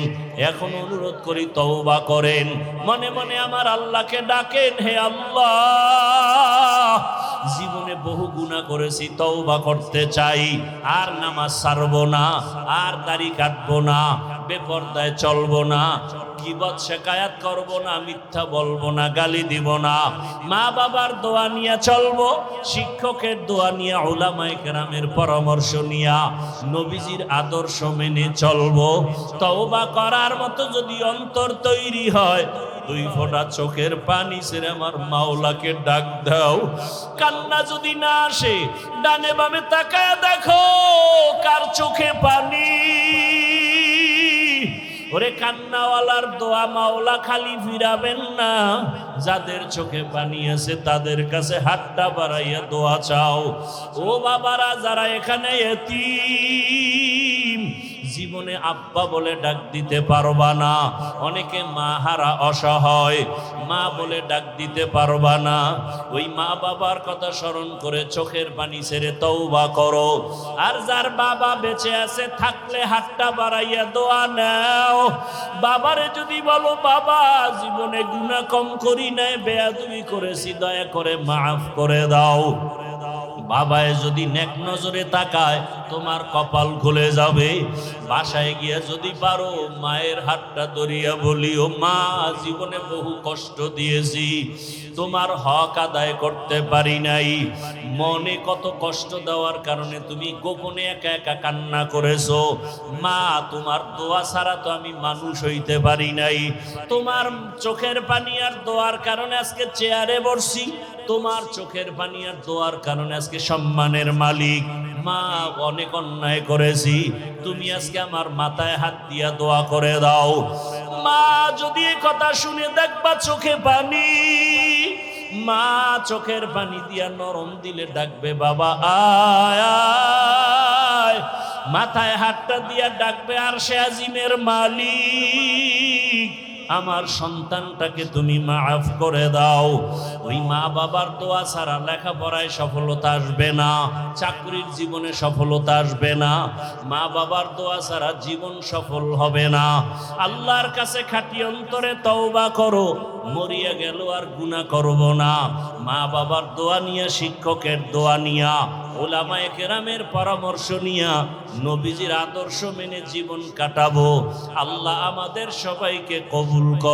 এখন অনুরোধ করি তওবা করেন, মনে মনে আমার আল্লাহকে ডাকেন, হে আল্লাহ জীবনে বহু গুনাহ করেছি, তওবা করতে চাই, আর নামাজ ছাড়বো না, আর দাড়ি কাটবো না, বেপরদায় চলবো না, গীবত শিকায়াত করবো না, মিথ্যা বলবো না, গালি দিব না, মা বাবার দোয়া নিয়ে চলবো, শিক্ষকের দোয়া নিয়ে, উলামায়ে কেরামের পরামর্শ নিয়ে, নবীজির আদর্শ মেনে চলবো। তওবা করার মতো যদি অন্তর তৈরি হয়, দুই ফোঁটা চোখের পানি ছেড়ে আমার মাওলাকে ডাক দাও। কান্না যদি না আসে, ডানে বামে তাকায় দেখো কার চোখে পানি। ওরে কান্নাওয়ালার দোয়া মাওলা খালি ফিরাবেন না, যাদের চোখে পানি আছে তাদের কাছে হাতটা বাড়াইয়া দোয়া চাও। ও বাবারা যারা এখানে এতিম, জীবনে আব্বা বলে ডাক দিতে পারবা না, অনেকে মা হারা অসহায়, মা বলে ডাক দিতে পারবা না, ওই মা বাবার কথা স্মরণ করে চোখের পানি ছেড়ে তওবা করো। আর যার বাবা বেঁচে আছে, থাকলে হাতটা বাড়াইয়া দোয়া নাও। বাবারে যদি বলো, বাবা জীবনে গুনাহ কম করি নাই, বেয়াদবি করেছি, দয়া করে মাফ করে দাও। বাবায় যদি নেক নজরে তাকায়, তোমার কপাল খুলে যাবে। বাসায় গিয়া যদি পারো, মায়ের হাতটা ধরিয়া বলিও, মা জীবনে বহু কষ্ট দিয়েছি, তোমার হক আদায় করতে পারি নাই, মনে কত কষ্ট দেওয়ার কারণে তুমি গোপনে একা একা কান্না করেছো, মা তোমার দোয়া ছাড়া তো আমি মানুষ হইতে পারি নাই, তোমার চোখের পানি আর দোয়ার কারণে আজকে চেয়ারে বসছি, তোমার চোখের পানি আর দোয়ার কারণে আজকে সম্মানের মালিক। মা অনেক অন্যায় করেছি, তুমি আজকে আমার মাথায় হাত দিয়া দোয়া করে দাও। মা যদি এই কথা শুনে দেখবা চোখে পানি, মা চোখের পানি দিয়া নরম দিলে ডাকবে, বাবা আয় আয়, মাথায় হাতটা দিয়া ডাকবে, আর সে আজিমের মালিক, আমার সন্তানটাকে তুমি মাফ করে দাও। ওই মা বাবার দোয়া ছাড়া লেখাপড়ায় সফলতা আসবে না, চাকরির জীবনে সফলতা আসবে না, মা বাবার দোয়া ছাড়া জীবন সফল হবে না। আল্লাহর কাছে খাঁটি অন্তরে তওবা করো, মরিয়া গেল আর গুনাহ করব না। মা বাবার দোয়া নিয়া, শিক্ষকের দোয়া নিয়া, উলামায়ে কেরামের পরামর্শ নিয়া, নবীজির আদর্শ মেনে জীবন কাটাবো। আল্লাহ আমাদের সবাইকে কবুল করুন।